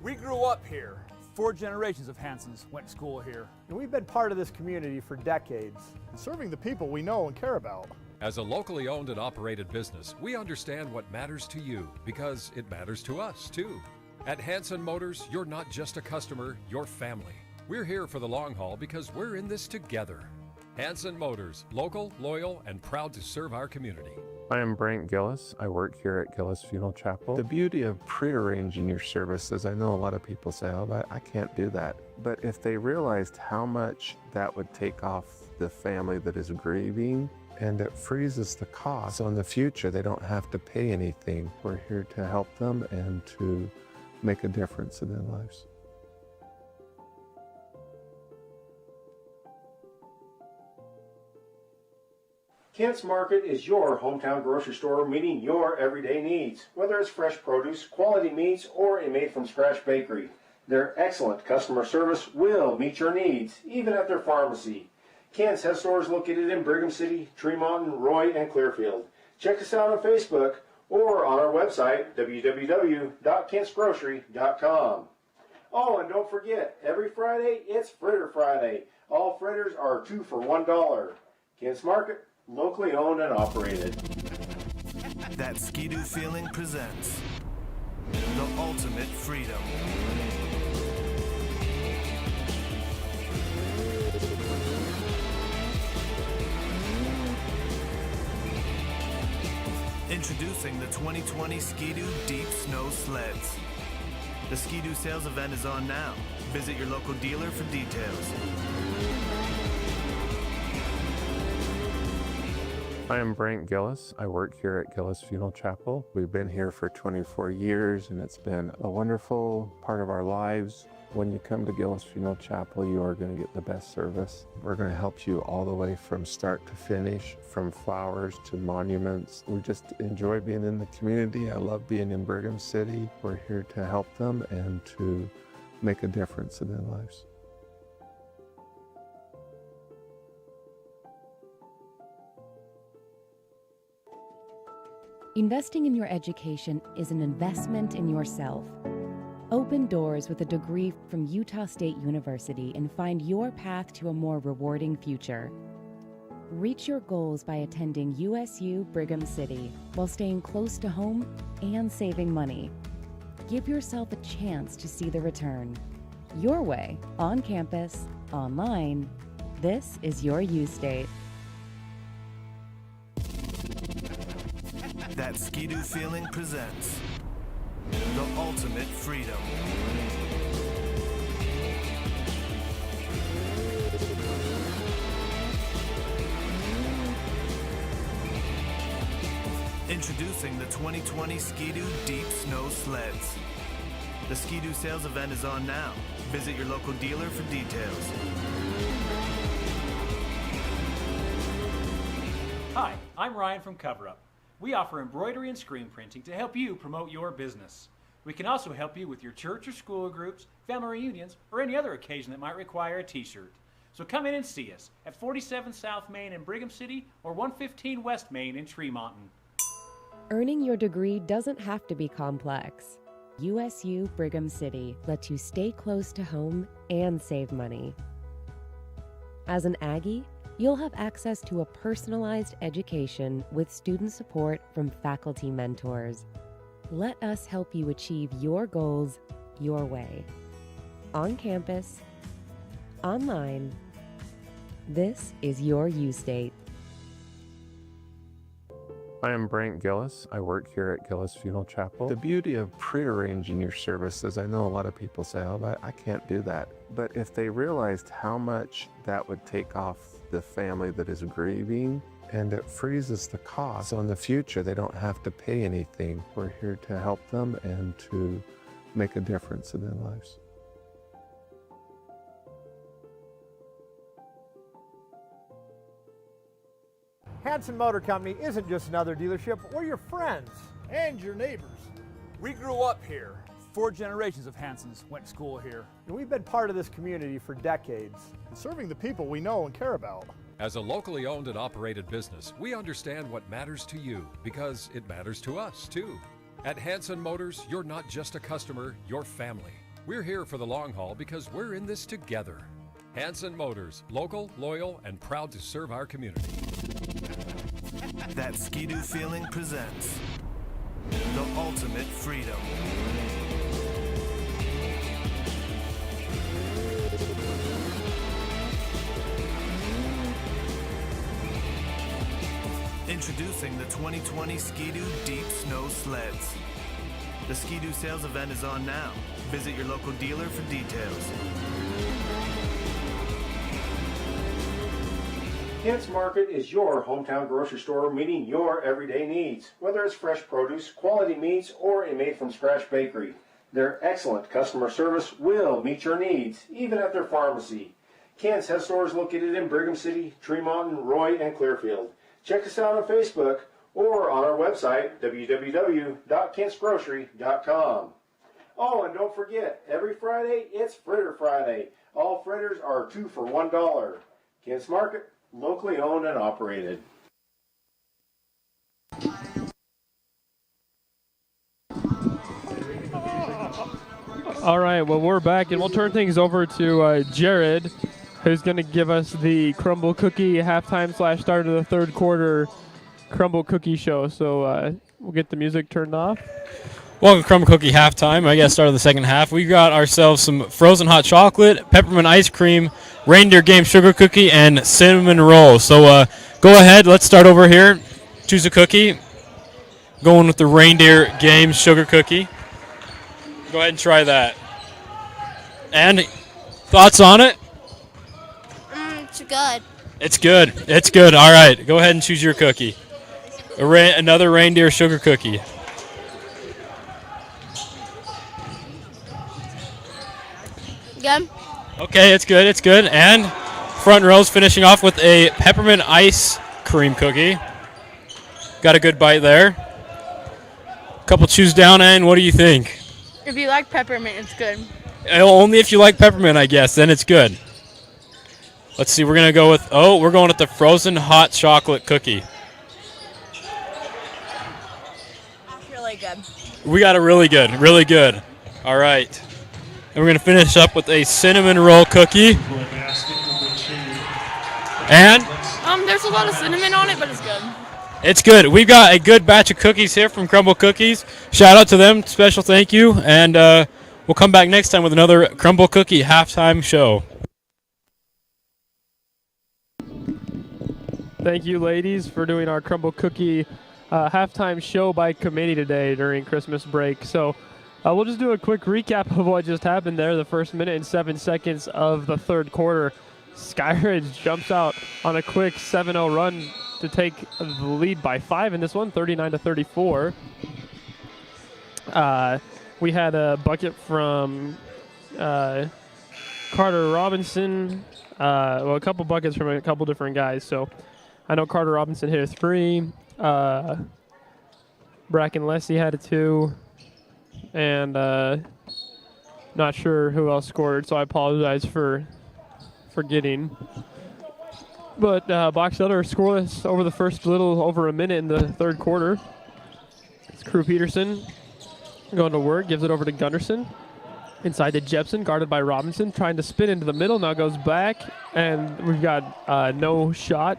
We grew up here. 4 generations of Hansons went to school here. And we've been part of this community for decades. And serving the people we know and care about. As a locally owned and operated business, we understand what matters to you because it matters to us, too. At Hanson Motors, you're not just a customer, you're family. We're here for the long haul because we're in this together. Hanson Motors, local, loyal, and proud to serve our community. I am Brent Gillis. I work here at Gillis Funeral Chapel. The beauty of prearranging your services, I know a lot of people say, oh, but I can't do that. But if they realized how much that would take off the family that is grieving, and it freezes the cost. So in the future, they don't have to pay anything. We're here to help them and to make a difference in their lives. Kent's Market is your hometown grocery store meeting your everyday needs, whether it's fresh produce, quality meats, or a made-from-scratch bakery. Their excellent customer service will meet your needs, even at their pharmacy. Kent's has stores located in Brigham City, Tremont, Roy, and Clearfield. Check us out on Facebook or on our website, www.kentsgrocery.com. Oh, and don't forget, every Friday, it's Fritter Friday. All fritters are 2 for $1. Kent's Market, locally owned and operated. That Ski-Doo feeling presents the ultimate freedom. Introducing the 2020 Ski-Doo Deep Snow Sleds. The Ski-Doo sales event is on now. Visit your local dealer for details. I am Brent Gillis. I work here at Gillis Funeral Chapel. We've been here for 24 years and it's been a wonderful part of our lives. When you come to Gillis Funeral Chapel, you are going to get the best service. We're going to help you all the way from start to finish, from flowers to monuments. We just enjoy being in the community. I love being in Brigham City. We're here to help them and to make a difference in their lives. Investing in your education is an investment in yourself. Open doors with a degree from Utah State University and find your path to a more rewarding future. Reach your goals by attending USU Brigham City while staying close to home and saving money. Give yourself a chance to see the return. Your way, on campus, online. This is your U-State. That Ski-Doo feeling presents the ultimate freedom. Introducing the 2020 Ski-Doo Deep Snow Sleds. The Ski-Doo sales event is on now. Visit your local dealer for details. Hi, I'm Ryan from Cover Up. We offer embroidery and screen printing to help you promote your business. We can also help you with your church or school groups, family reunions, or any other occasion that might require a t-shirt. So come in and see us at 47 South Main in Brigham City or 115 West Main in Tremont. Earning your degree doesn't have to be complex. USU Brigham City lets you stay close to home and save money. As an Aggie, you'll have access to a personalized education with student support from faculty mentors. Let us help you achieve your goals your way. On campus, online. This is your U-State. I am Brent Gillis. I work here at Gillis Funeral Chapel. The beauty of prearranging your services, I know a lot of people say, oh, but I can't do that. But if they realized how much that would take off the family that is grieving, and it freezes the cost. So in the future, they don't have to pay anything. We're here to help them and to make a difference in their lives. Hanson Motor Company isn't just another dealership, we're your friends. And your neighbors. We grew up here. 4 generations of Hansons went to school here. And we've been part of this community for decades. And serving the people we know and care about. As a locally owned and operated business, we understand what matters to you because it matters to us too. At Hanson Motors, you're not just a customer, you're family. We're here for the long haul because we're in this together. Hanson Motors, local, loyal, and proud to serve our community. That Ski-Doo feeling presents the ultimate freedom. Introducing the 2020 Ski-Doo Deep Snow Sleds. The Ski-Doo sales event is on now. Visit your local dealer for details. Kent's Market is your hometown grocery store meeting your everyday needs, whether it's fresh produce, quality meats, or a made-from-scratch bakery. Their excellent customer service will meet your needs, even at their pharmacy. Kent's has stores located in Brigham City, Tremont, Roy, and Clearfield. Check us out on Facebook or on our website, www.kentsgrocery.com. Oh, and don't forget, every Friday, it's Fritter Friday. All fritters are 2 for $1. Kent's Market, locally owned and operated. All right, well, we're back, and we'll turn things over to Jared, who's going to give us the Crumble Cookie halftime / start of the third quarter Crumble Cookie show. So we'll get the music turned off. Welcome to Crumble Cookie halftime. I guess start of the second half. We got ourselves some frozen hot chocolate, peppermint ice cream, reindeer game sugar cookie, and cinnamon roll. So go ahead. Let's start over here. Choose a cookie. Going with the reindeer game sugar cookie. Go ahead and try that. And thoughts on it? It's good. It's good. It's good. All right. Go ahead and choose your cookie. Another reindeer sugar cookie. Good. Okay, it's good. It's good. And front row's finishing off with a peppermint ice cream cookie. Got a good bite there. Couple chews down, and what do you think? If you like peppermint, it's good. Only if you like peppermint, I guess. Then it's good. Let's see. We're going to go with, we're going with the frozen hot chocolate cookie. That's really good. We got it really good. Really good. All right. And we're going to finish up with a cinnamon roll cookie. And? There's a lot of cinnamon on it, but it's good. It's good. We've got a good batch of cookies here from Crumble Cookies. Shout out to them. Special thank you. And we'll come back next time with another Crumble Cookie halftime show. Thank you, ladies, for doing our Crumble Cookie halftime show by committee today during Christmas break. So we'll just do a quick recap of what just happened there. The first minute and 7 seconds of the third quarter. Skyridge jumps out on a quick 7-0 run to take the lead by 5 in this one, 39-34. We had a bucket from Carter Robinson. A couple buckets from a couple different guys. So I know Carter Robinson hit a 3. Bracken Leslie had a 2. And not sure who else scored, so I apologize for forgetting. But Box Elder scoreless over the first little over a minute in the third quarter. It's Crew Peterson going to work, gives it over to Gunderson. Inside to Jepson, guarded by Robinson, trying to spin into the middle, now goes back, and we've got no shot.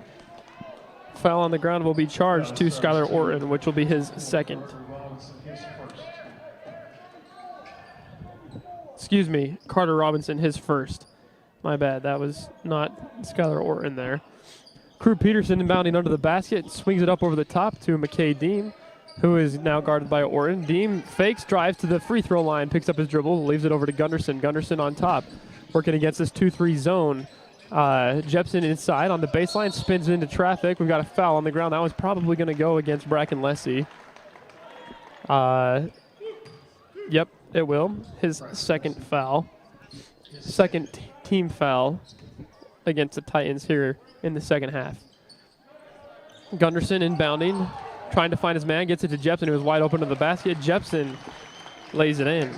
Foul on the ground will be charged to Skylar Orton, which will be his second. Excuse me, Carter Robinson, his first. My bad, that was not Skylar Orton there. Crew Peterson inbounding under the basket, swings it up over the top to McKay Deem, who is now guarded by Orton. Deem fakes, drives to the free throw line, picks up his dribble, leaves it over to Gunderson. Gunderson on top, working against this 2-3 zone. Jepson inside on the baseline, spins into traffic. We've got a foul on the ground. That was probably going to go against Bracken Lessie. Yep, it will. His second foul. Second team foul against the Titans here in the second half. Gunderson inbounding, trying to find his man, gets it to Jepson, who was wide open to the basket. Jepson lays it in.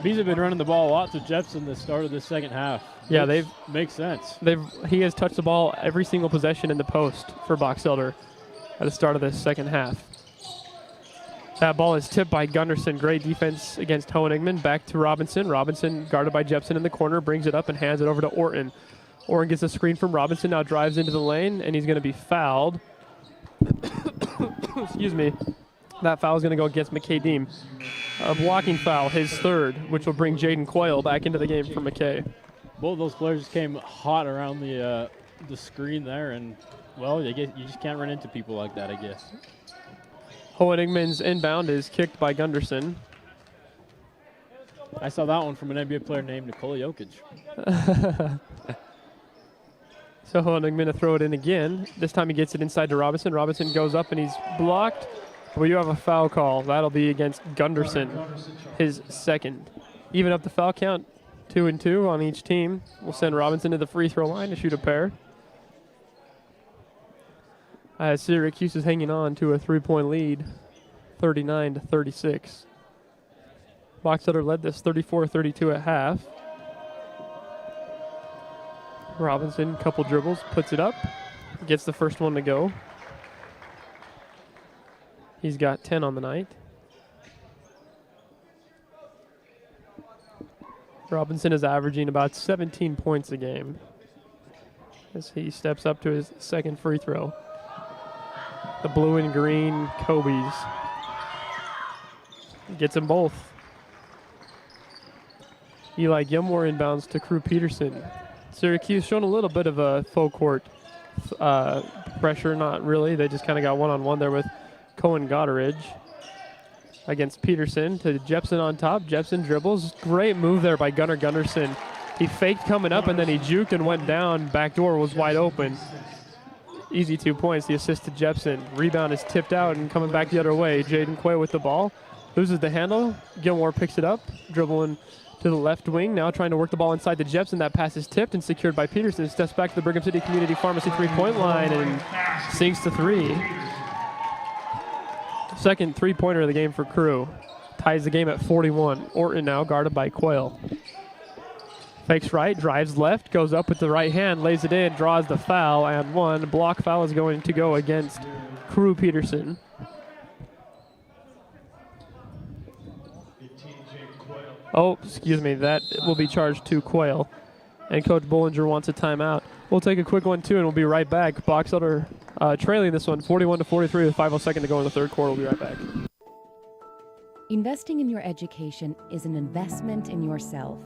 Bees have been running the ball a lot to Jepson the start of the second half. Yeah, makes sense. He has touched the ball every single possession in the post for Box Elder at the start of the second half. That ball is tipped by Gunderson. Great defense against Hohenigman. Back to Robinson. Robinson guarded by Jepson in the corner, brings it up and hands it over to Orton. Orton gets a screen from Robinson, now drives into the lane, and he's going to be fouled. Excuse me. That foul is going to go against McKay Deem. A blocking foul, his third, which will bring Jaden Coyle back into the game for McKay. Both of those players came hot around the screen there, and, well, I guess you just can't run into people like that, I guess. Hohenigman's inbound is kicked by Gunderson. I saw that one from an NBA player named Nikola Jokic. So Hohenigman to throw it in again. This time he gets it inside to Robinson. Robinson goes up and he's blocked. But you have a foul call. That'll be against Gunderson, his second. Even up the foul count, 2 and 2 on each team. We'll send Robinson to the free throw line to shoot a pair. As Syracuse is hanging on to a 3-point lead, 39-36. Box Elder led this 34-32 at half. Robinson, couple dribbles, puts it up, gets the first one to go. He's got 10 on the night. Robinson is averaging about 17 points a game as he steps up to his second free throw. The blue and green Kobe's. Gets them both. Eli Gilmore inbounds to Crew Peterson. Syracuse showing a little bit of a full court pressure, not really. They just kind of got one-on-one there with Cohen Goddardridge against Peterson to Jepson on top. Jepson dribbles. Great move there by Gunnar Gunderson. He faked coming up and then he juked and went down. Back door was wide open. Easy 2 points. The assist to Jepson. Rebound is tipped out and coming back the other way. Jaden Quay with the ball. Loses the handle. Gilmore picks it up. Dribbling to the left wing. Now trying to work the ball inside to Jepson. That pass is tipped and secured by Peterson. Steps back to the Brigham City Community Pharmacy three-point line and sinks to three. Second three-pointer of the game for Crew. Ties the game at 41. Orton now guarded by Quayle. Fakes right, drives left, goes up with the right hand, lays it in, draws the foul, and one. Block foul is going to go against Crew Peterson. Oh, excuse me, that will be charged to Quayle. And Coach Bollinger wants a timeout. We'll take a quick one, too, and we'll be right back. Box Elder trailing this one, 41-43 with 5:02 to go in the third quarter. We'll be right back. Investing in your education is an investment in yourself.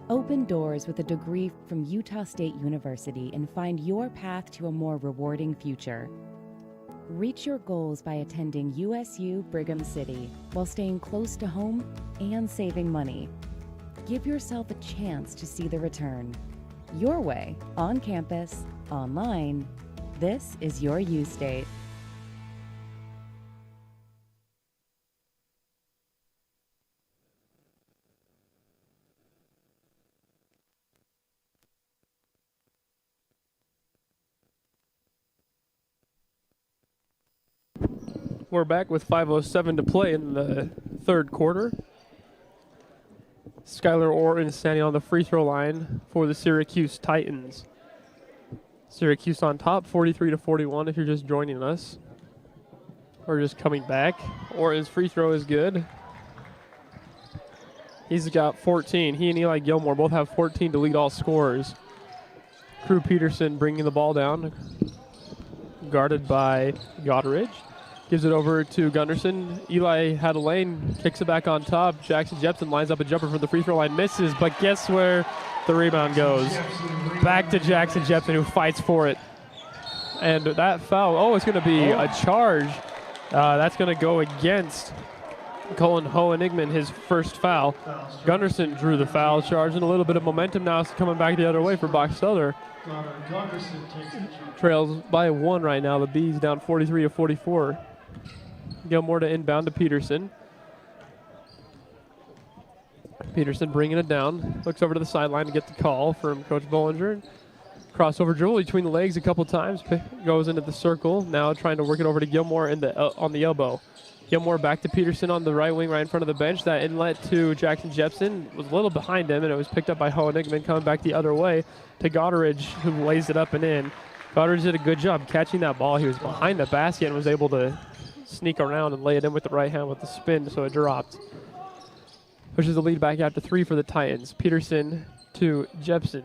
Open doors with a degree from Utah State University and find your path to a more rewarding future. Reach your goals by attending USU Brigham City while staying close to home and saving money. Give yourself a chance to see the return. Your way, on campus, online. This is your U State. We're back with 5:07 to play in the third quarter. Skylar Orton is standing on the free throw line for the Syracuse Titans. Syracuse on top, 43-41 if you're just joining us or just coming back. Orton's free throw is good. He's got 14. He and Eli Gilmore both have 14 to lead all scorers. Crew Peterson bringing the ball down, guarded by Goddardridge. Gives it over to Gunderson. Eli had a lane, kicks it back on top. Jackson Jepson lines up a jumper for the free throw line, misses, but guess where the rebound goes? Back to Jackson Jepson, who fights for it. And that foul, it's going to be a charge. That's going to go against Colin Hohenigman, his first foul. Gunderson drew the foul charge, and a little bit of momentum now is coming back the other way for Box Elder. Trails by one right now. The Bees down 43-44. Gilmore to inbound to Peterson. Peterson bringing it down. Looks over to the sideline to get the call from Coach Bollinger. Crossover dribble between the legs a couple times. Goes into the circle. Now trying to work it over to Gilmore on the elbow. Gilmore back to Peterson on the right wing, right in front of the bench. That inlet to Jackson Jepson was a little behind him, and it was picked up by Hohenigman coming back the other way to Goddardridge, who lays it up and in. Goddardridge did a good job catching that ball. He was behind the basket and was able to sneak around and lay it in with the right hand with the spin, so it dropped. Pushes the lead back out to 3 for the Titans. Peterson to Jepson.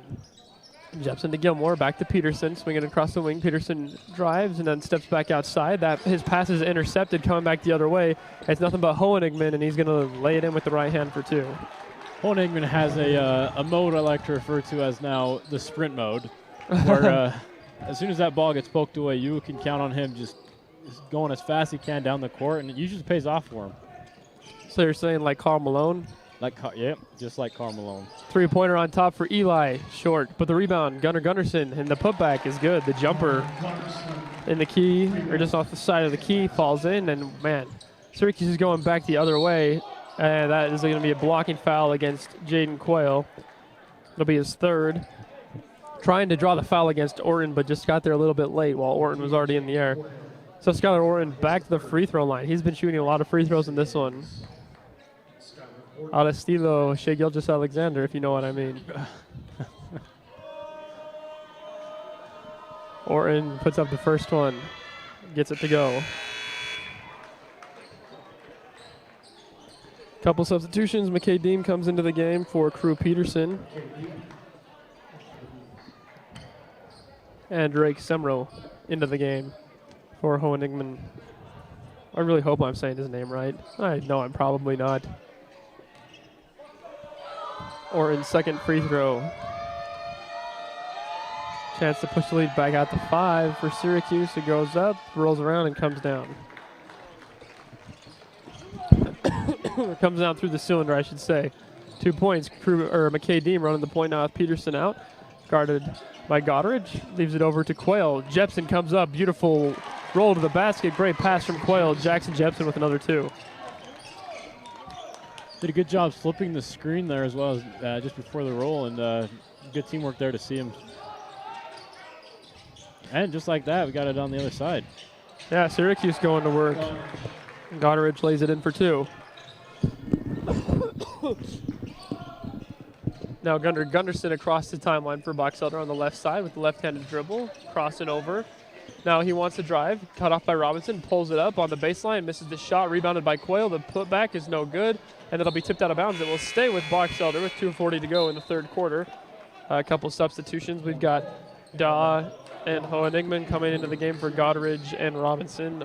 Jepson to Gilmore, back to Peterson, swinging across the wing. Peterson drives and then steps back outside. His pass is intercepted, coming back the other way. It's nothing but Hohenigman, and he's going to lay it in with the right hand for 2. Hohenigman has a mode I like to refer to as now the sprint mode, where as soon as that ball gets poked away, you can count on him just going as fast as he can down the court, and it usually pays off for him. So you're saying like Karl Malone? Just like Karl Malone. Three-pointer on top for Eli, short. But the rebound, Gunnar Gunderson, and the putback is good. The jumper in the key, or just off the side of the key, falls in, and man, Syracuse is going back the other way, and that is going to be a blocking foul against Jaden Quayle. It'll be his third. trying to draw the foul against Orton, but just got there a little bit late while Orton was already in the air. So Skylar Orton back to the free throw line. He's been shooting a lot of free throws in this one. Al estilo Shea Gilgeous-Alexander, if you know what I mean. Orton puts up the first one, gets it to go. Couple substitutions. McKay Deem comes into the game for Crew Peterson. And Drake Semro into the game for Hohenigman. I really hope I'm saying his name right. I know I'm probably not. Orton's second free throw. Chance to push the lead back out to 5 for Syracuse. It goes up, rolls around, and comes down. Comes down through the cylinder, I should say. 2 points. McKay Deem running the point now with Peterson out. Guarded by Goddard. Leaves it over to Quayle. Jepson comes up. Beautiful roll to the basket. Great pass from Quayle. Jackson Jepson with another 2. Did a good job flipping the screen there as well as just before the roll, and good teamwork there to see him. And just like that, we got it on the other side. Yeah, Syracuse going to work. Goddard lays it in for 2. Now Gunderson across the timeline for Boxelder on the left side with the left-handed dribble, crossing over. Now he wants to drive, cut off by Robinson, pulls it up on the baseline, misses the shot, rebounded by Quayle. The putback is no good, and it'll be tipped out of bounds. It will stay with Boxelder with 2:40 to go in the third quarter. A couple substitutions. We've got Daw and Hohenigman coming into the game for Goddard and Robinson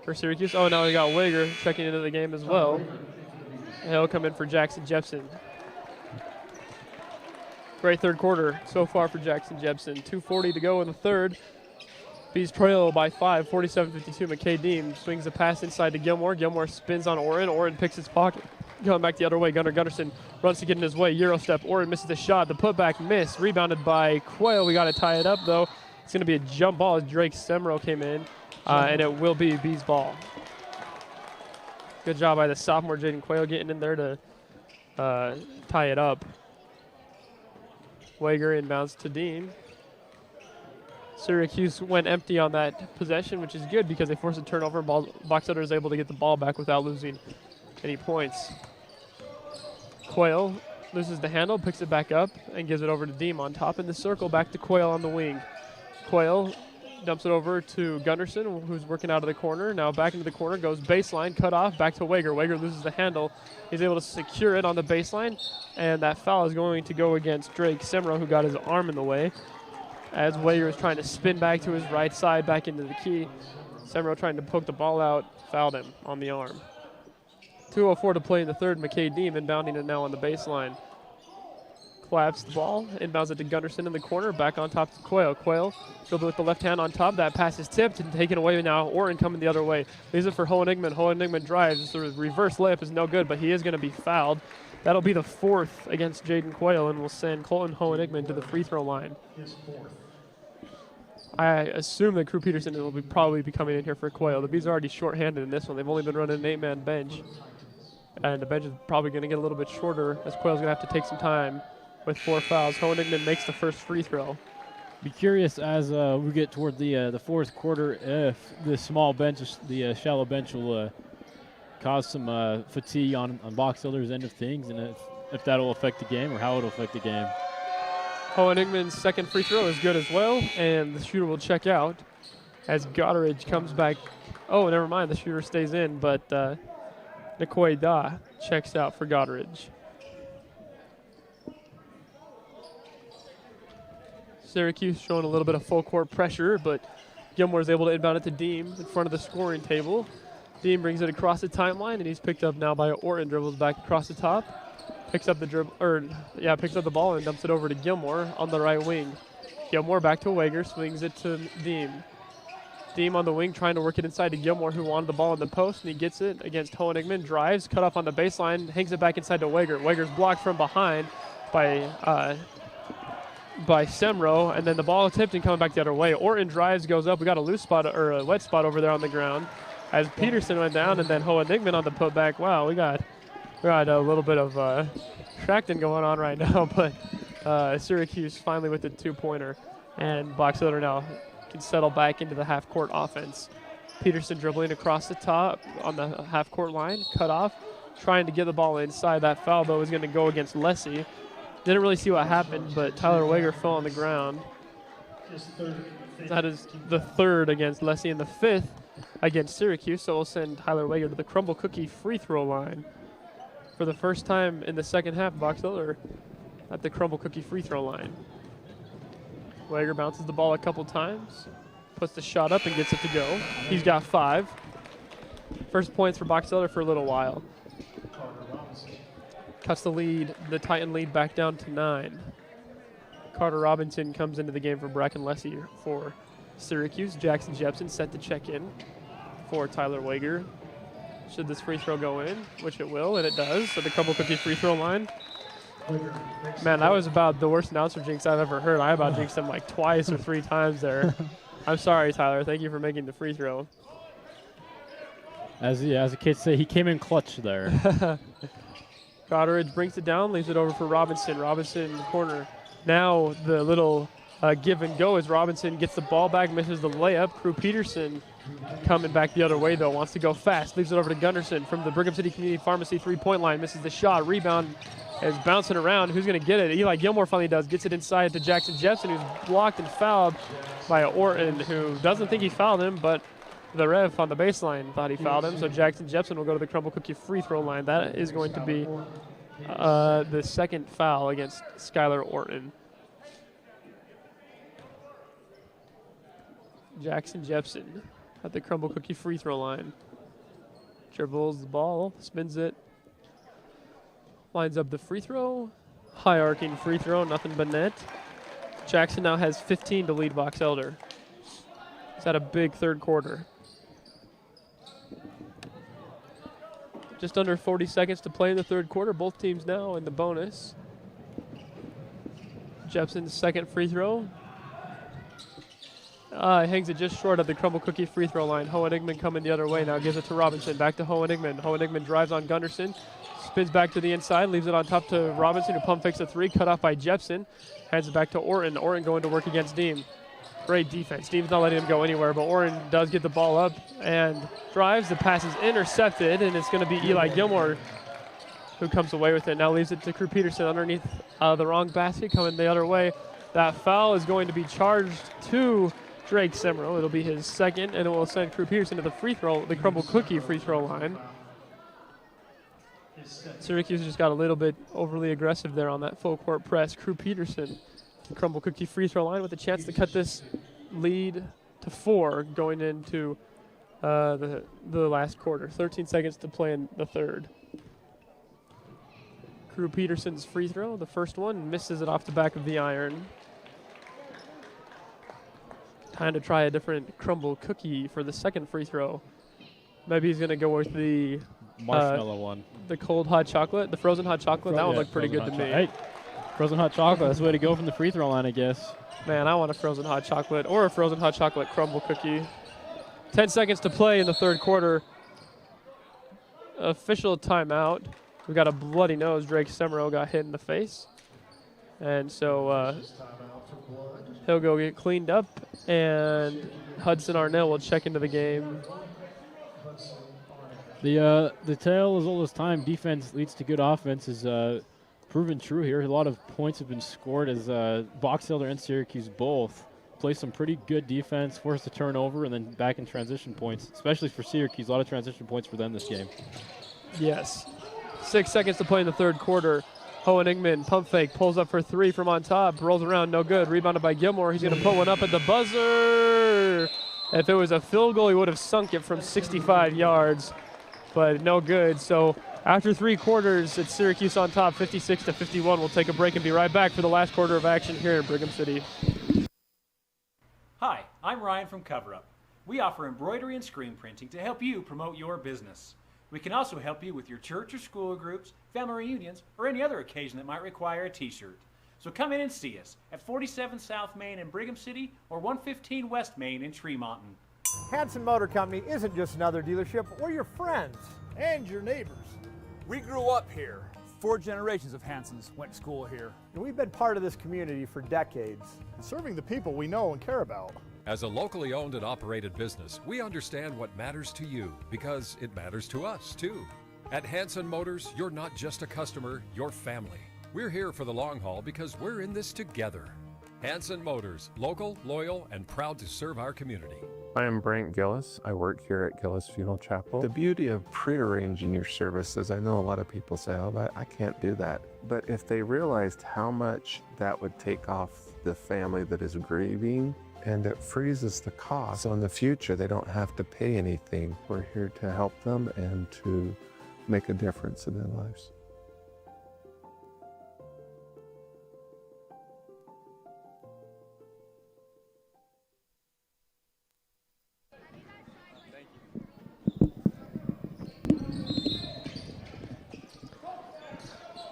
for Syracuse. Oh, now we got Wager checking into the game as well. He'll come in for Jackson Jepson. Great third quarter so far for Jackson Jepson. 2:40 to go in the third. Bees trail by 5, 47-52. McKay Deem swings the pass inside to Gilmore. Gilmore spins on Orrin. Orrin picks his pocket. Going back the other way, Gunderson runs to get in his way. Euro step. Orrin misses the shot. The putback miss. Rebounded by Quayle. We got to tie it up, though. It's going to be a jump ball as Drake Semro came in, and it will be Bees ball. Good job by the sophomore Jaden Quayle getting in there to tie it up. Wager inbounds to Dean. Syracuse went empty on that possession, which is good because they forced a turnover. Boxelder is able to get the ball back without losing any points. Quayle loses the handle, picks it back up, and gives it over to Deem on top in the circle. Back to Quayle on the wing. Quayle dumps it over to Gunderson, who's working out of the corner. Now back into the corner, goes baseline, cut off, back to Wager. Wager loses the handle. He's able to secure it on the baseline, and that foul is going to go against Drake Semro, who got his arm in the way. As Wager is trying to spin back to his right side, back into the key. Semro trying to poke the ball out, fouled him on the arm. 2:04 to play in the third. McKay Deem inbounding it now on the baseline. Claps the ball, inbounds it to Gunderson in the corner, back on top to Quayle. Quayle dribbled with the left hand on top. That pass is tipped and taken away now. Orrin coming the other way. Leaves it for Hohenigman. Hohenigman drives. The reverse layup is no good, but he is going to be fouled. That'll be the 4th against Jaden Quayle, and will send Colton Hohenigman to the free throw line. I assume that Crew Peterson will probably be coming in here for Quayle. The Bees are already shorthanded in this one. They've only been running an 8-man bench. And the bench is probably going to get a little bit shorter as Quayle's going to have to take some time with 4 fouls. Hohenigman makes the first free throw. Be curious as we get toward the fourth quarter if the small bench, the shallow bench will cause some fatigue on Boxelder's end of things, and if that'll affect the game or how it'll affect the game. Hohenigman's second free throw is good as well, and the shooter will check out as Goddard comes back. Oh, never mind, the shooter stays in, but Nikoi Da checks out for Goddard. Syracuse showing a little bit of full court pressure, but Gilmore is able to inbound it to Deem in front of the scoring table. Deem brings it across the timeline, and he's picked up now by Orton. Dribbles back across the top, picks up the ball and dumps it over to Gilmore on the right wing. Gilmore back to Wager, swings it to Deem. Deem on the wing trying to work it inside to Gilmore, who wanted the ball in the post, and he gets it against Hohenigman. Drives, cut off on the baseline, hangs it back inside to Wager. Wager's blocked from behind by Semro, and then the ball tipped and coming back the other way. Orton drives, goes up. We got a loose spot or a wet spot over there on the ground as Peterson went down, and then Hohenigman on the putback. Wow, we got a little bit of Shackton going on right now, but Syracuse finally with the 2-pointer, and Box Elder now can settle back into the half-court offense. Peterson dribbling across the top on the half-court line, cut off, trying to get the ball inside. That foul, though, is going to go against Lessie. Didn't really see what happened, but Tyler Wager fell on the ground. That is the 3rd against Lessie and the 5th against Syracuse, so we'll send Tyler Wager to the Crumble Cookie free throw line. For the first time in the second half, Box Elder at the Crumble Cookie free throw line. Wager bounces the ball a couple times, puts the shot up and gets it to go. He's got 5. First points for Box Elder for a little while. Cuts the lead, the Titan lead back down to 9. Carter Robinson comes into the game for Bracken Lessie for Syracuse. Jackson Jepson set to check in for Tyler Wager. Should this free throw go in, which it will, and it does, so the Crumble Cookie free throw line. Man, that was about the worst announcer jinx I've ever heard. I about jinxed him like twice or 3 times there. I'm sorry, Tyler. Thank you for making the free throw. As the kids say, he came in clutch there. Goddard brings it down, leaves it over for Robinson. Robinson in the corner. Now the little give and go as Robinson gets the ball back, misses the layup. Crew Peterson coming back the other way, though, wants to go fast. Leaves it over to Gunderson from the Brigham City Community Pharmacy 3-point line. Misses the shot. Rebound is bouncing around. Who's going to get it? Eli Gilmore finally does. Gets it inside to Jackson Jepson, who's blocked and fouled by Orton, who doesn't think he fouled him, but the ref on the baseline thought he fouled him. So Jackson Jepson will go to the Crumble Cookie free throw line. That is going to be the second foul against Skylar Orton. Jackson Jepson at the Crumble Cookie free throw line. Dribbles the ball, spins it, lines up the free throw. High arcing free throw, nothing but net. Jackson now has 15 to lead Box Elder. He's had a big third quarter. Just under 40 seconds to play in the third quarter. Both teams now in the bonus. Jepson's second free throw. Hangs it just short of the Crumble Cookie free throw line. Hohenigman coming the other way now. Gives it to Robinson. Back to Hohenigman. Hohenigman drives on Gunderson. Spins back to the inside. Leaves it on top to Robinson, who pump fakes a 3. Cut off by Jepson. Hands it back to Orton. Orton going to work against Deem. Great defense. Deem's not letting him go anywhere, but Orton does get the ball up and drives. The pass is intercepted, and it's going to be Eli Gilmore who comes away with it. Now leaves it to Crew Peterson underneath the wrong basket, coming the other way. That foul is going to be charged to Drake Semro. It'll be his second, and it will send Crew Peterson to the Crumble Cookie free throw line. Syracuse just got a little bit overly aggressive there on that full court press. Crew Peterson, the Crumble Cookie free throw line, with a chance to cut this lead to 4 going into the last quarter. 13 seconds to play in the third. Crew Peterson's free throw, the first one, misses it off the back of the iron. Time to try a different Crumble Cookie for the second free throw. Maybe he's going to go with the marshmallow one. The cold hot chocolate, the frozen hot chocolate. That one looked pretty good to me. Hey, frozen hot chocolate. That's the way to go from the free throw line, I guess. Man, I want a frozen hot chocolate or a frozen hot chocolate Crumble Cookie. 10 seconds to play in the third quarter. Official timeout. We got a bloody nose. Drake Semro got hit in the face. And so he'll go get cleaned up, and Hudson Arnell will check into the game. The tale as old as time, defense leads to good offense, is proven true here. A lot of points have been scored as Box Elder and Syracuse both play some pretty good defense, force a turnover, and then back in transition points, especially for Syracuse. A lot of transition points for them this game. Yes. 6 seconds to play in the third quarter. Hohenigman, pump fake, pulls up for 3 from on top, rolls around, no good. Rebounded by Gilmore. He's going to put one up at the buzzer. If it was a field goal, he would have sunk it from 65 yards, but no good. So after 3 quarters, it's Syracuse on top, 56-51. We'll take a break and be right back for the last quarter of action here in Brigham City. Hi, I'm Ryan from Cover Up. We offer embroidery and screen printing to help you promote your business. We can also help you with your church or school groups, family reunions, or any other occasion that might require a t-shirt. So come in and see us at 47 South Main in Brigham City or 115 West Main in Tremonton. Hanson Motor Company isn't just another dealership. We're your friends. And your neighbors. We grew up here. 4 generations of Hansons went to school here. And we've been part of this community for decades. Serving the people we know and care about. As a locally owned and operated business, we understand what matters to you because it matters to us, too. At Hanson Motors, you're not just a customer, you're family. We're here for the long haul because we're in this together. Hanson Motors, local, loyal, and proud to serve our community. I am Brent Gillis. I work here at Gillis Funeral Chapel. The beauty of prearranging your services, I know a lot of people say, oh, but I can't do that. But if they realized how much that would take off the family that is grieving, and it freezes the cost, so in the future they don't have to pay anything. We're here to help them and to make a difference in their lives.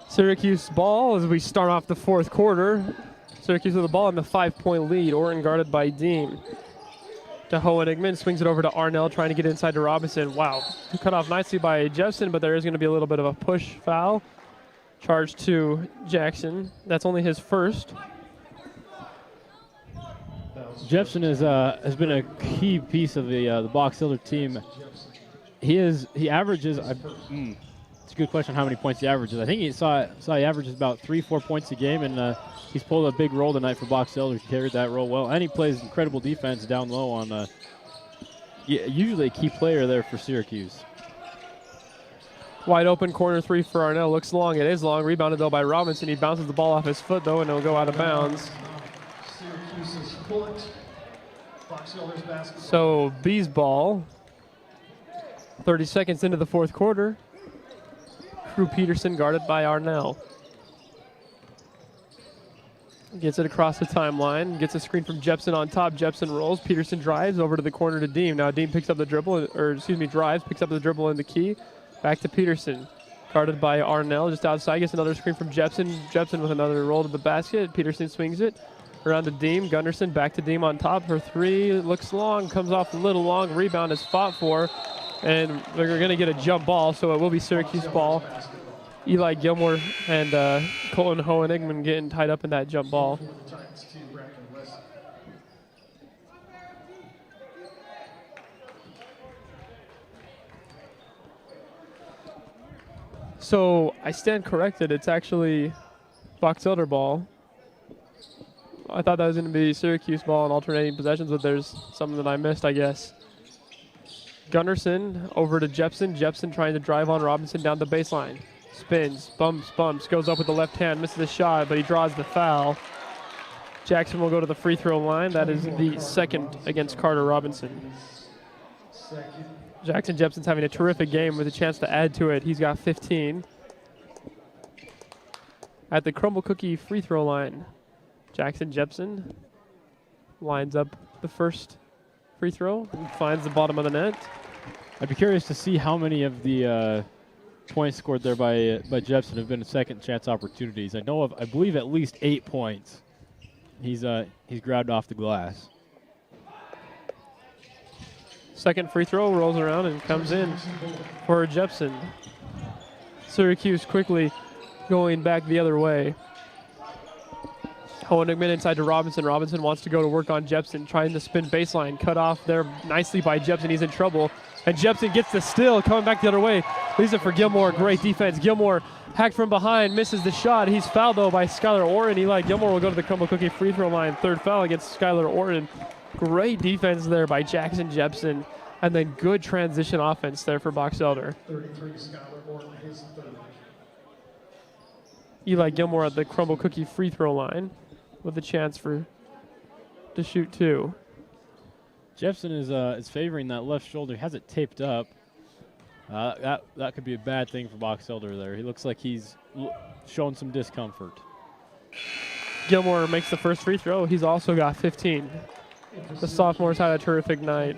Syracuse ball as we start off the fourth quarter. Syracuse with the ball in the 5-point lead. Orton guarded by Deem. To Hohenigman, swings it over to Arnell, trying to get inside to Robinson. Wow, cut off nicely by Jepson, but there is going to be a little bit of a push foul. Charge to Jackson. That's only his first. Jepson has been a key piece of the Box Elder team. He averages. It's a good question how many points he averages. I think he averages about 3-4 points a game, and he's pulled a big role tonight for Box Elder. He carried that role well, and he plays incredible defense down low on usually a key player there for Syracuse. Wide open corner three for Arnell. Looks long. It is long. Rebounded, though, by Robinson. He bounces the ball off his foot, though, and it'll go out of bounds. So, B's ball. 30 seconds into the fourth quarter. Drew Peterson guarded by Arnell. Gets it across the timeline. Gets a screen from Jepson on top. Jepson rolls. Peterson drives over to the corner to Deem. Now Deem picks up the dribble, drives, picks up the dribble in the key. Back to Peterson. Guarded by Arnell just outside. Gets another screen from Jepson. Jepson with another roll to the basket. Peterson swings it around to Deem. Gunderson back to Deem on top. Her three looks long. Comes off a little long. Rebound is fought for. And they're going to get a jump ball, so it will be Syracuse ball. Eli Gilmore and Colton Hohenigman getting tied up in that jump ball. So I stand corrected. It's actually Box Elder ball. I thought that was going to be Syracuse ball and alternating possessions, but there's something that I missed, I guess. Gunderson over to Jepson. Jepson trying to drive on Robinson down the baseline. Spins, bumps, goes up with the left hand, misses the shot, but he draws the foul. Jackson will go to the free throw line. That is the second against Carter Robinson. Jackson Jepson's having a terrific game with a chance to add to it. He's got 15. At the Crumble Cookie free throw line, Jackson Jepson lines up the first free throw and finds the bottom of the net. I'd be curious to see how many of the points scored there by Jepson have been second chance opportunities. I believe at least 8 points. He's grabbed off the glass. Second free throw rolls around and comes in for Jepson. Syracuse quickly going back the other way. Hohenigman inside to Robinson. Robinson wants to go to work on Jepson, trying to spin baseline. Cut off there nicely by Jepson. He's in trouble. And Jepson gets the steal, coming back the other way. Leaves it for Gilmore. Great defense. Gilmore hacked from behind, misses the shot. He's fouled, though, by Skylar Orton. Eli Gilmore will go to the Crumble Cookie free throw line. Third foul against Skylar Orton. Great defense there by Jackson Jepson. And then good transition offense there for Box Elder. 33, Skylar Orton, his third. Eli Gilmore at the Crumble Cookie free throw line with a chance to shoot two. Jepson is favoring that left shoulder. He has it taped up. That could be a bad thing for Box Elder there. He looks like he's showing some discomfort. Gilmore makes the first free throw. He's also got 15. The sophomores had a terrific night,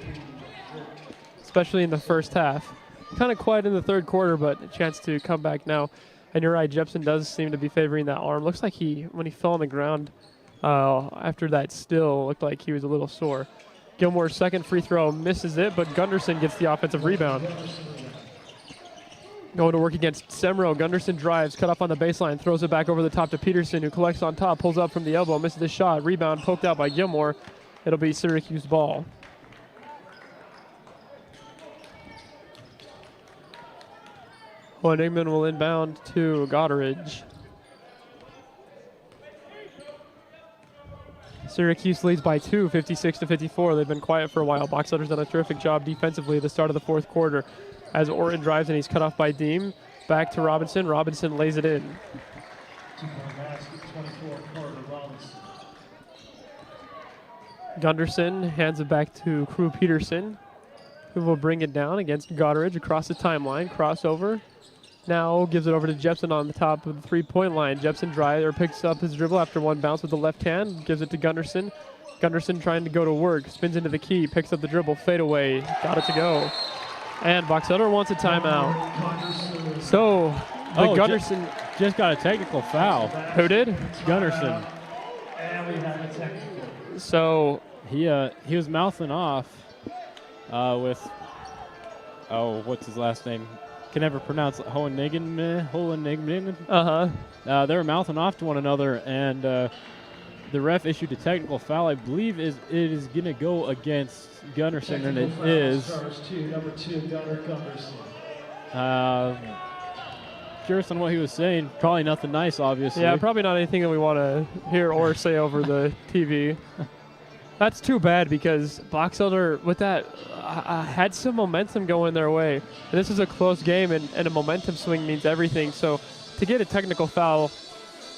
especially in the first half. Kind of quiet in the third quarter, but a chance to come back now. And you're right, Jepson does seem to be favoring that arm. Looks like when he fell on the ground after that still, looked like he was a little sore. Gilmore's second free throw misses it, but Gunderson gets the offensive rebound. Going to work against Semro. Gunderson drives, cut off on the baseline, throws it back over the top to Peterson, who collects on top, pulls up from the elbow, misses the shot. Rebound poked out by Gilmore. It'll be Syracuse ball. Honigman will inbound to Goddard. Syracuse leads by 2, 56-54. They've been quiet for a while. Box Elder's done a terrific job defensively at the start of the fourth quarter. As Orton drives and he's cut off by Deem. Back to Robinson. Robinson lays it in. Gunderson hands it back to Crew Peterson, who will bring it down against Goddard across the timeline. Crossover. Now gives it over to Jepson on the top of the three-point line. Jepson picks up his dribble after one bounce with the left hand. Gives it to Gunderson. Gunderson trying to go to work. Spins into the key. Picks up the dribble. Fade away. Got it to go. And Box Elder wants a timeout. So, Gunderson just got a technical foul. Who did? Gunderson. And we have a technical. So he was mouthing off with what's his last name? Can never pronounce it. Hohenigman. They were mouthing off to one another, and the ref issued a technical foul. I believe it is going to go against Gunderson, and it is. Number 2, Gunnar Gunderson. Curious on what he was saying. Probably nothing nice, obviously. Yeah, probably not anything that we want to hear or say over the TV. That's too bad because Box Elder, with that, had some momentum going their way. And this is a close game, and a momentum swing means everything. So to get a technical foul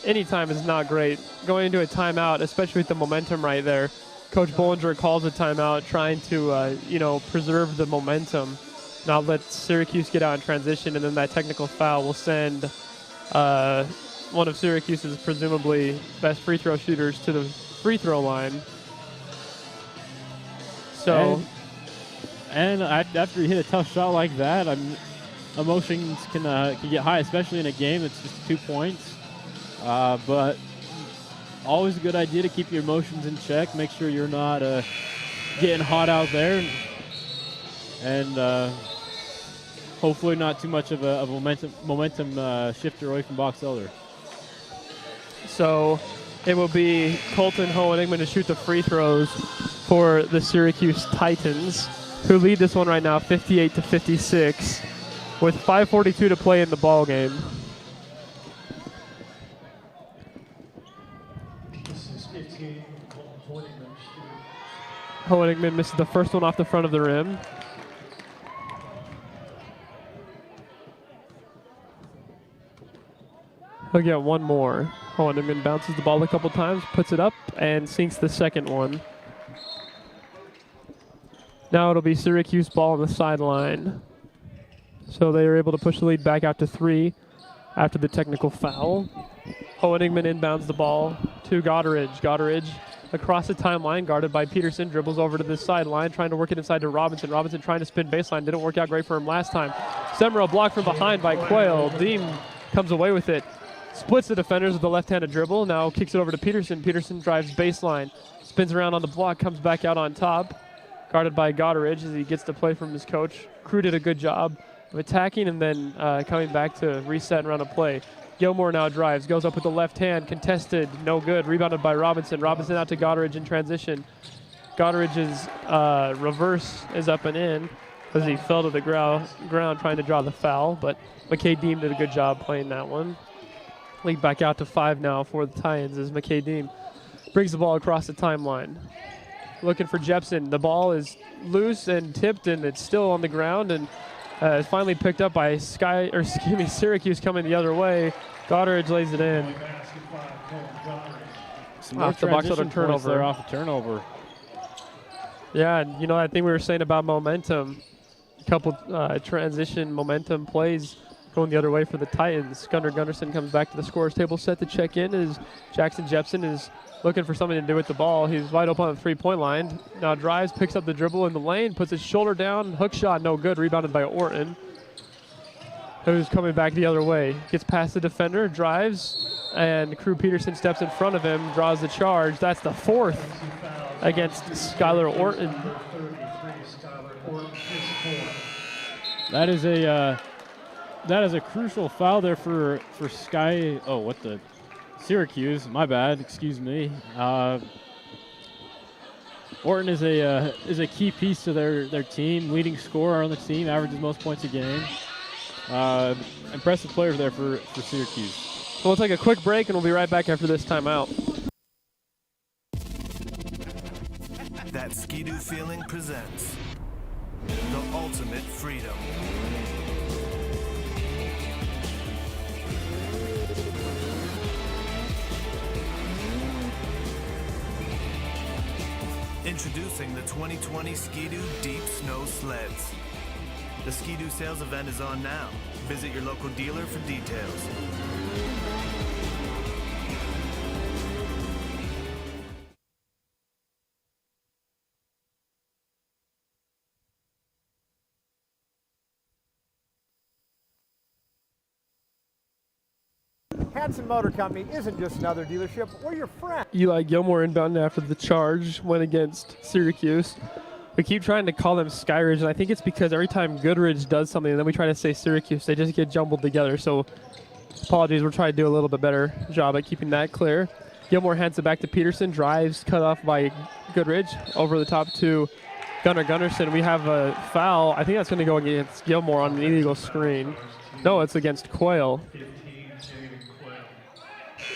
anytime is not great. Going into a timeout, especially with the momentum right there, Coach Bollinger calls a timeout, trying to preserve the momentum, not let Syracuse get out in transition, and then that technical foul will send one of Syracuse's presumably best free throw shooters to the free throw line. So, and after you hit a tough shot like that, emotions can get high, especially in a game that's just 2 points. But always a good idea to keep your emotions in check. Make sure you're not getting hot out there, and hopefully not too much of a momentum shifter away from Box Elder. So it will be Colton Hohenigman to shoot the free throws for the Syracuse Titans, who lead this one right now 58-56 with 5:42 to play in the ball game. This is 15, Hohenigman misses the first one off the front of the rim. He'll get one more. Hohenigman bounces the ball a couple times, puts it up, and sinks the second one. Now it'll be Syracuse ball on the sideline. So they are able to push the lead back out to 3 after the technical foul. Hohenigman inbounds the ball to Goddard. Goddard across the timeline, guarded by Peterson, dribbles over to the sideline, trying to work it inside to Robinson. Robinson trying to spin baseline, didn't work out great for him last time. Semro blocked from behind by Quayle. Deem comes away with it. Splits the defenders with the left-handed dribble, now kicks it over to Peterson. Peterson drives baseline, spins around on the block, comes back out on top. Guarded by Goddard as he gets to play from his coach. Crew did a good job of attacking and then coming back to reset and run a play. Gilmore now drives, goes up with the left hand, contested, no good. Rebounded by Robinson. Robinson out to Goddard in transition. Goddard's reverse is up and in as he fell to the ground trying to draw the foul, but McKay Deem did a good job playing that one. Lead back out to 5 now for the Titans as McKay Deem brings the ball across the timeline. Looking for Jepson. The ball is loose and tipped, and it's still on the ground, and it's finally picked up by Syracuse coming the other way. Goddard lays it in. Off the Box Elder turnover. There off a turnover. Yeah, and that thing we were saying about momentum. A couple transition momentum plays going the other way for the Titans. Gunnar Gunderson comes back to the scorer's table set to check in as Jackson Jepson is looking for something to do with the ball. He's wide open on the three-point line. Now drives, picks up the dribble in the lane, puts his shoulder down, hook shot, no good, rebounded by Orton, who's coming back the other way. Gets past the defender, drives, and Crew Peterson steps in front of him, draws the charge. That's the 4th against Skylar Orton. That is That is a crucial foul there for Sky. Oh, what the? Syracuse. My bad. Excuse me. Orton is a key piece to their team. Leading scorer on the team. Averages most points a game. Impressive players there for Syracuse. So we'll take a quick break and we'll be right back after this timeout. That Ski-Doo feeling presents the ultimate freedom. Introducing the 2020 Ski-Doo Deep Snow Sleds. The Ski-Doo sales event is on now. Visit your local dealer for details. Hanson Motor Company isn't just another dealership, we're your friend. Eli Gilmore inbound after the charge went against Syracuse. We keep trying to call them Skyridge, and I think it's because every time Goodridge does something and then we try to say Syracuse, they just get jumbled together. So apologies, we're trying to do a little bit better job at keeping that clear. Gilmore hands it back to Peterson, drives, cut off by Goodridge, over the top to Gunderson. We have a foul. I think that's going to go against Gilmore on an illegal screen. No, it's against Quayle.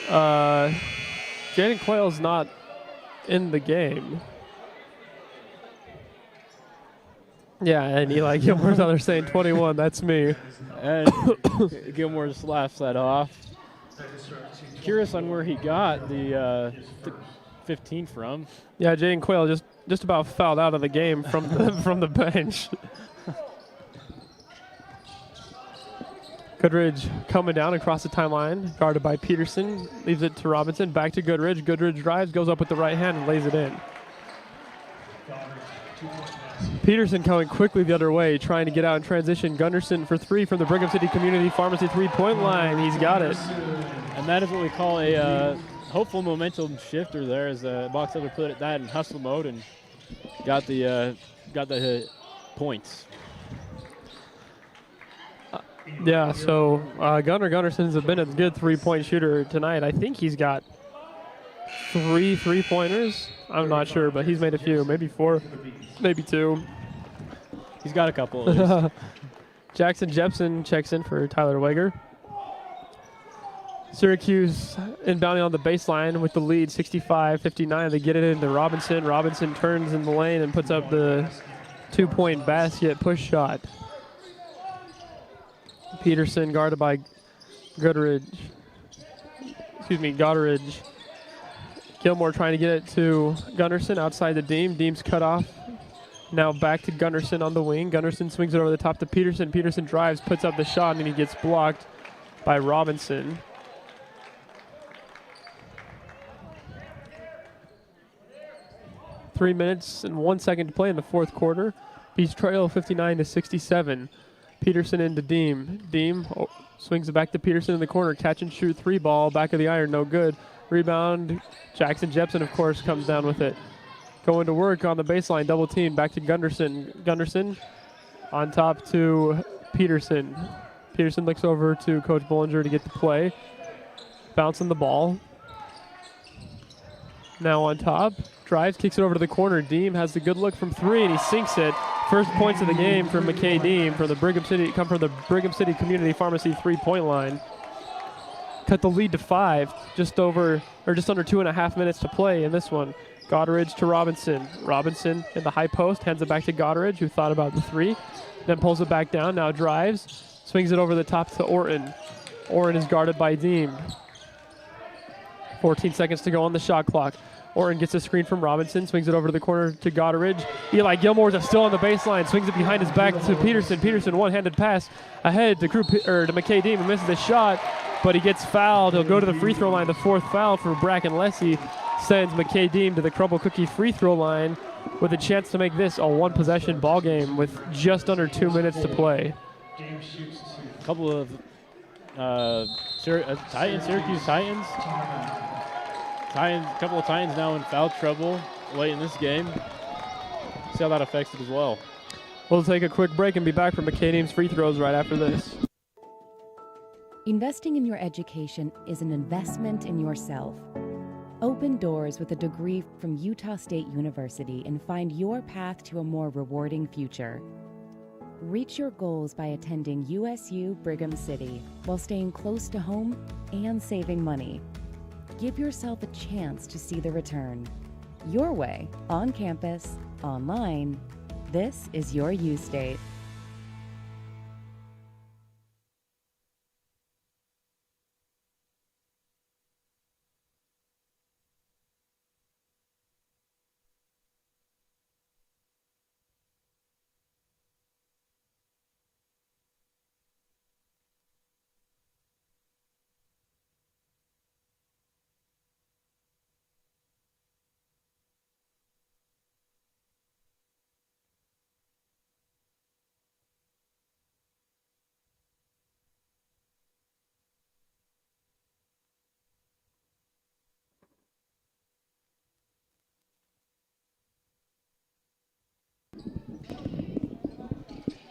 Jaden Quayle's not in the game. Yeah, and Eli Gilmore's out there saying 21. That's me. And Gilmore just laughs that off. Curious on where he got the 15 from. Yeah, Jaden Quayle just about fouled out of the game from the bench. Goodridge coming down across the timeline, guarded by Peterson, leaves it to Robinson, back to Goodridge. Goodridge drives, goes up with the right hand and lays it in. Peterson coming quickly the other way, trying to get out in transition. Gunderson for three from the Brigham City Community Pharmacy three-point line. He's got it. And that is what we call a hopeful momentum shifter there, as Box Elder put that in hustle mode and got the points. Yeah, so Gunderson's been a good three-point shooter tonight. I think he's got 3 3-pointers. I'm not sure, but he's made a few, maybe 4, maybe 2. He's got a couple at least. Jackson Jepson checks in for Tyler Weger. Syracuse inbounding on the baseline with the lead, 65-59. They get it into Robinson. Robinson turns in the lane and puts up the 2-point basket push shot. Peterson guarded by Goodridge. Gilmore trying to get it to Gunderson outside the Deem. Deem's cut off. Now back to Gunderson on the wing. Gunderson swings it over the top to Peterson. Peterson drives, puts up the shot, and he gets blocked by Robinson. Three minutes and 1 second to play in the fourth quarter. Beats trail 59-67. Peterson into Deem. Deem swings it back to Peterson in the corner. Catch and shoot three ball. Back of the iron, no good. Rebound. Jackson Jepson, of course, comes down with it. Going to work on the baseline. Double team. Back to Gunderson. Gunderson on top to Peterson. Peterson looks over to Coach Bollinger to get the play. Bouncing the ball. Now on top. Drives, kicks it over to the corner. Deem has the good look from three, and he sinks it. First points of the game from McKay Deem from the Brigham City Community Pharmacy three-point line. Cut the lead to 5, just under 2.5 minutes to play in this one. Goddard to Robinson. Robinson in the high post, hands it back to Goddard, who thought about the three, then pulls it back down, now drives, swings it over the top to Orton. Orton is guarded by Deem. 14 seconds to go on the shot clock. Orton gets a screen from Robinson, swings it over to the corner to Goddard. Eli Gilmore's still on the baseline, swings it behind his back to Peterson. Peterson, one-handed pass ahead to McKay Deem, and misses the shot, but he gets fouled. He'll go to the free throw line. The fourth foul for Bracken Lessie sends McKay Deem to the Crumble Cookie free throw line with a chance to make this a one-possession ball game with just under 2 minutes to play. A couple of Syracuse Titans. A couple of Titans now in foul trouble late in this game. See how that affects it as well. We'll take a quick break and be back for McKay Deem's free throws right after this. Investing in your education is an investment in yourself. Open doors with a degree from Utah State University and find your path to a more rewarding future. Reach your goals by attending USU Brigham City while staying close to home and saving money. Give yourself a chance to see the return. Your way, on campus, online. This is your U State.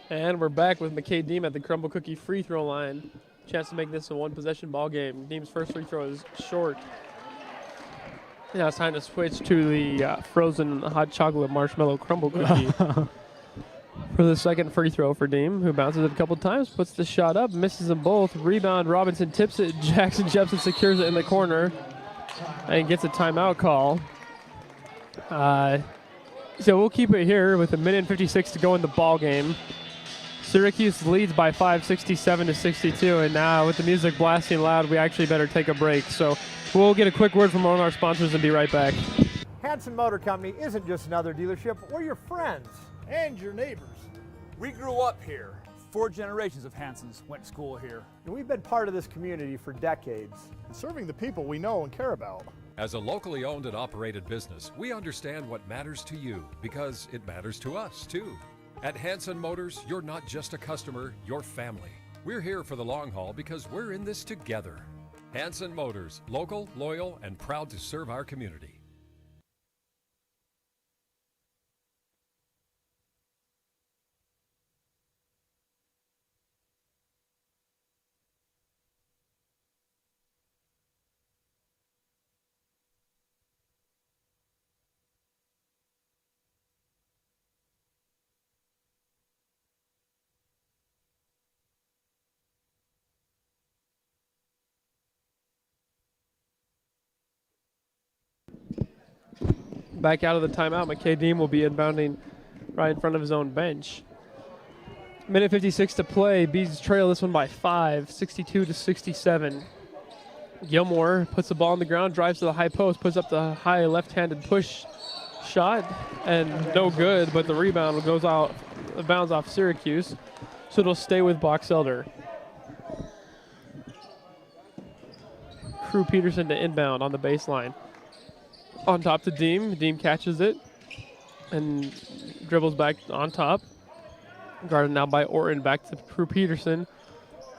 And we're back with McKay Deem at the Crumble Cookie free throw line. Chance to make this a one-possession ball game. Deem's first free throw is short. Now it's time to switch to the frozen hot chocolate marshmallow crumble cookie for the second free throw for Deem, who bounces it a couple times, puts the shot up, misses them both. Rebound, Robinson tips it. Jackson Jepson secures it in the corner and gets a timeout call. So we'll keep it here with 1:56 to go in the ball game. Syracuse leads by 5, 67-62, and now with the music blasting loud, we actually better take a break. So we'll get a quick word from one of our sponsors and be right back. Hanson Motor Company isn't just another dealership. We're your friends. And your neighbors. We grew up here. 4 generations of Hansons went to school here. And we've been part of this community for decades. And serving the people we know and care about. As a locally owned and operated business, we understand what matters to you because it matters to us, too. At Hanson Motors, you're not just a customer, you're family. We're here for the long haul because we're in this together. Hanson Motors, local, loyal, and proud to serve our community. Back out of the timeout, McKay Deem will be inbounding right in front of his own bench. 1:56 to play. Bees trail this one by 5, 62-67. Gilmore puts the ball on the ground, drives to the high post, puts up the high left-handed push shot, and no good, but the rebound goes out, bounds off Syracuse, so it'll stay with Box Elder. Crew Peterson to inbound on the baseline. On top to Deem. Deem catches it and dribbles back on top. Guarded now by Orton. Back to Crew Peterson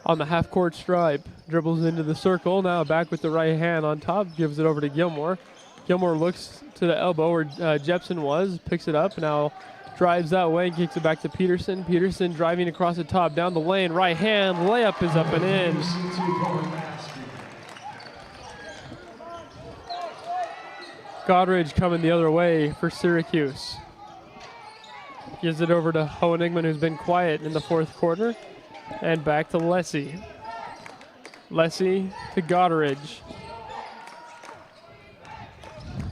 on the half-court stripe. Dribbles into the circle. Now back with the right hand on top. Gives it over to Gilmore. Gilmore looks to the elbow where Jepson was. Picks it up. Now drives that way and kicks it back to Peterson. Peterson driving across the top. Down the lane. Right hand. Layup is up and in. Godridge coming the other way for Syracuse. Gives it over to Hohenigman, who's been quiet in the fourth quarter. And back to Lessie. Lessie to Godridge.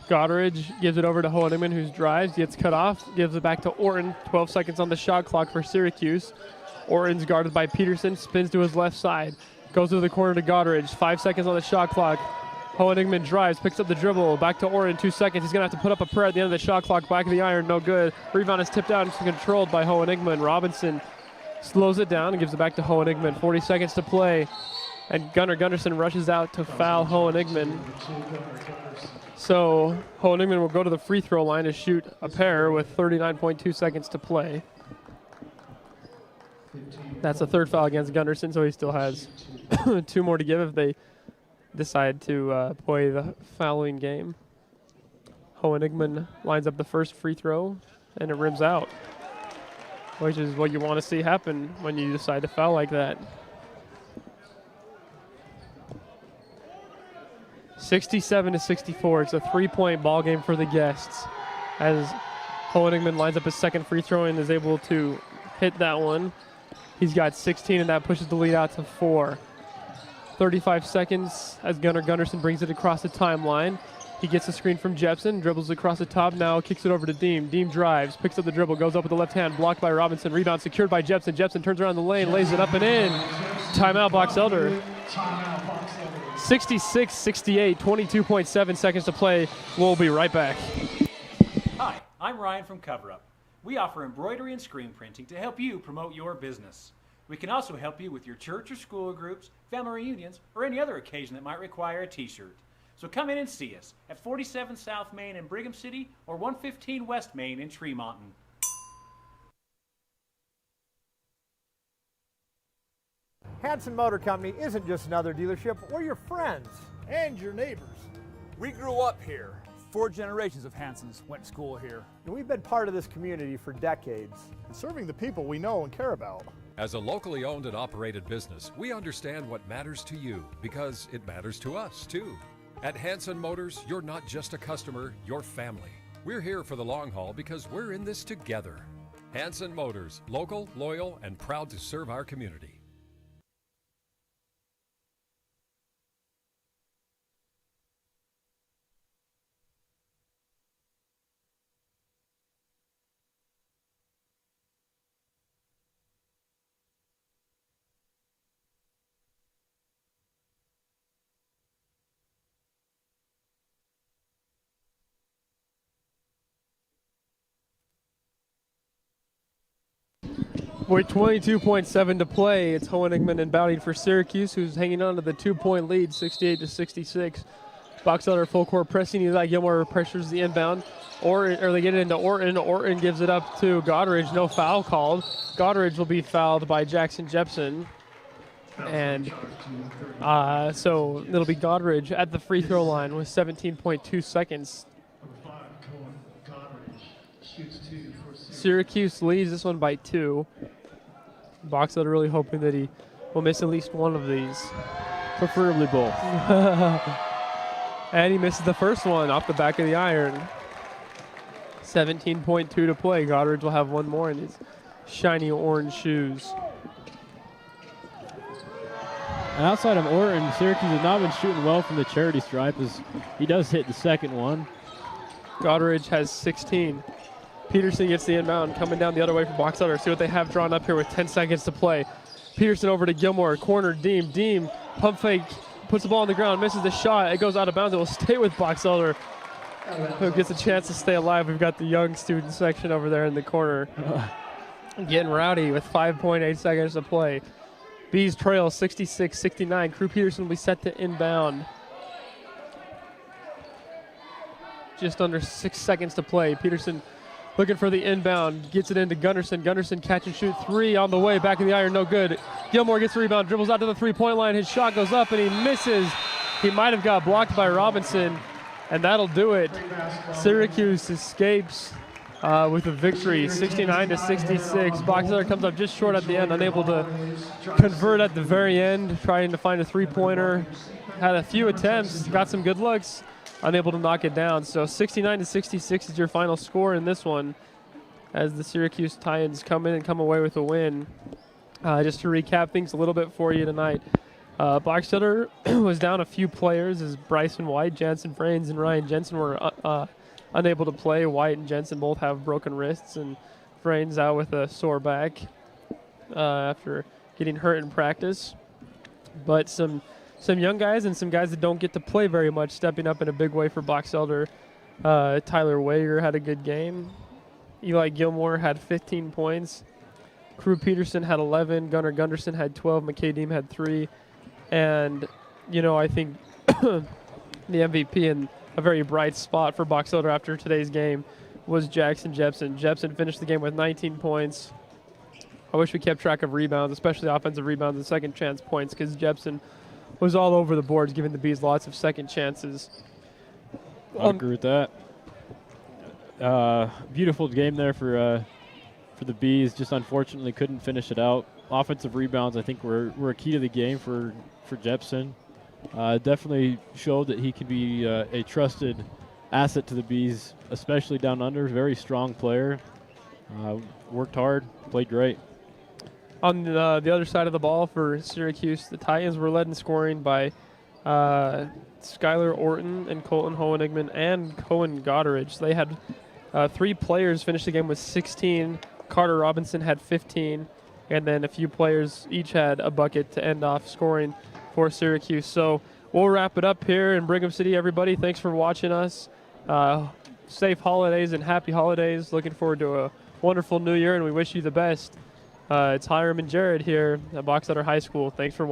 Godridge gives it over to Hohenigman, who drives, gets cut off, gives it back to Orton. 12 seconds on the shot clock for Syracuse. Orton's guarded by Peterson, spins to his left side. Goes to the corner to Godridge. 5 seconds on the shot clock. Hohenigman drives, picks up the dribble, back to Orton, 2 seconds. He's going to have to put up a prayer at the end of the shot clock. Back of the iron, no good. Rebound is tipped out and controlled by Hohenigman. Robinson slows it down and gives it back to Hohenigman. 40 seconds to play. And Gunderson rushes out to foul Hohenigman. So Hohenigman will go to the free throw line to shoot a pair with 39.2 seconds to play. That's a third foul against Gunderson, so he still has 2 more to give if they decide to play the fouling game. Hohenigman lines up the first free throw, and it rims out, which is what you want to see happen when you decide to foul like that. 67-64. It's a 3-point ball game for the guests as Hoheningman lines up his second free throw and is able to hit that one. He's got 16, and that pushes the lead out to 4. 35 seconds as Gunnar Gunnarsson brings it across the timeline. He gets a screen from Jepson, dribbles across the top, now kicks it over to Deem. Deem drives, picks up the dribble, goes up with the left hand, blocked by Robinson. Rebound secured by Jepson. Jepson turns around the lane, lays it up and in. Timeout, Box Elder. 66-68, 22.7 seconds to play. We'll be right back. Hi, I'm Ryan from Cover Up. We offer embroidery and screen printing to help you promote your business. We can also help you with your church or school groups, family reunions, or any other occasion that might require a t-shirt. So come in and see us at 47 South Main in Brigham City or 115 West Main in Tremonton. Hanson Motor Company isn't just another dealership, we're your friends. And your neighbors. We grew up here. 4 generations of Hansons went to school here. And we've been part of this community for decades. And serving the people we know and care about. As a locally owned and operated business, we understand what matters to you because it matters to us too. At Hanson Motors, you're not just a customer, you're family. We're here for the long haul because we're in this together. Hanson Motors, local, loyal, and proud to serve our community. With 22.7 to play, it's Hoheningman inbounding for Syracuse, who's hanging on to the 2-point lead, 68-66. Box Elder full court pressing. Eli Gilmore pressures the inbound. Or they get it into Orton. Orton gives it up to Goddard. No foul called. Goddard will be fouled by Jackson Jepson. And so it'll be Goddard at the free throw line with 17.2 seconds. Syracuse leads this one by 2. Box Elder really hoping that he will miss at least one of these. Preferably both. And he misses the first one off the back of the iron. 17.2 to play. Goddard will have one more in his shiny orange shoes. And outside of Orton, Syracuse has not been shooting well from the charity stripe as he does hit the second one. Goddard has 16. Peterson gets the inbound, coming down the other way from Box Elder. See what they have drawn up here with 10 seconds to play. Peterson over to Gilmore, corner, Deem. Deem, pump fake, puts the ball on the ground, misses the shot. It goes out of bounds. It will stay with Box Elder, who gets a chance to stay alive. We've got the young student section over there in the corner. Getting rowdy with 5.8 seconds to play. Bees trail 66-69. Crew Peterson will be set to inbound. Just under 6 seconds to play. Peterson looking for the inbound, gets it into Gunnarsson. Gunnarsson catch and shoot 3 on the way, back of the iron, no good. Gilmore gets the rebound, dribbles out to the 3-point line. His shot goes up and he misses. He might have got blocked by Robinson, and that'll do it. Syracuse escapes with a victory, 69-66. Box Elder comes up just short at the end, unable to convert at the very end, trying to find a 3-pointer. Had a few attempts, got some good looks, unable to knock it down. So 69-66 is your final score in this one as the Syracuse Titans come in and come away with a win. Just to recap things a little bit for you tonight. Box Elder was down a few players as Bryson White, Jansen Frains, and Ryan Jensen were unable to play. White and Jensen both have broken wrists, and Frains out with a sore back after getting hurt in practice. But some young guys and some guys that don't get to play very much stepping up in a big way for Box Elder. Tyler Wager had a good game. Eli Gilmore had 15 points. Crew Peterson had 11. Gunnar Gunderson had 12. McKay Deem had 3. And, you know, I think the MVP and a very bright spot for Box Elder after today's game was Jackson Jepson. Jepson finished the game with 19 points. I wish we kept track of rebounds, especially offensive rebounds and second chance points, because Jepson was all over the boards, giving the Bees lots of second chances. I agree with that. Beautiful game there for the Bees. Just unfortunately couldn't finish it out. Offensive rebounds, I think, were a key to the game for Jepson. Definitely showed that he could be a trusted asset to the Bees, especially down under. Very strong player. Worked hard, played great. On the other side of the ball for Syracuse, the Titans were led in scoring by Skylar Orton and Colton Hohenigman and Cohen Goddard. They had 3 players finish the game with 16. Carter Robinson had 15. And then a few players each had a bucket to end off scoring for Syracuse. So we'll wrap it up here in Brigham City, everybody. Thanks for watching us. Safe holidays and happy holidays. Looking forward to a wonderful new year, and we wish you the best. It's Hiram and Jared here at Box Elder High School. Thanks for watching.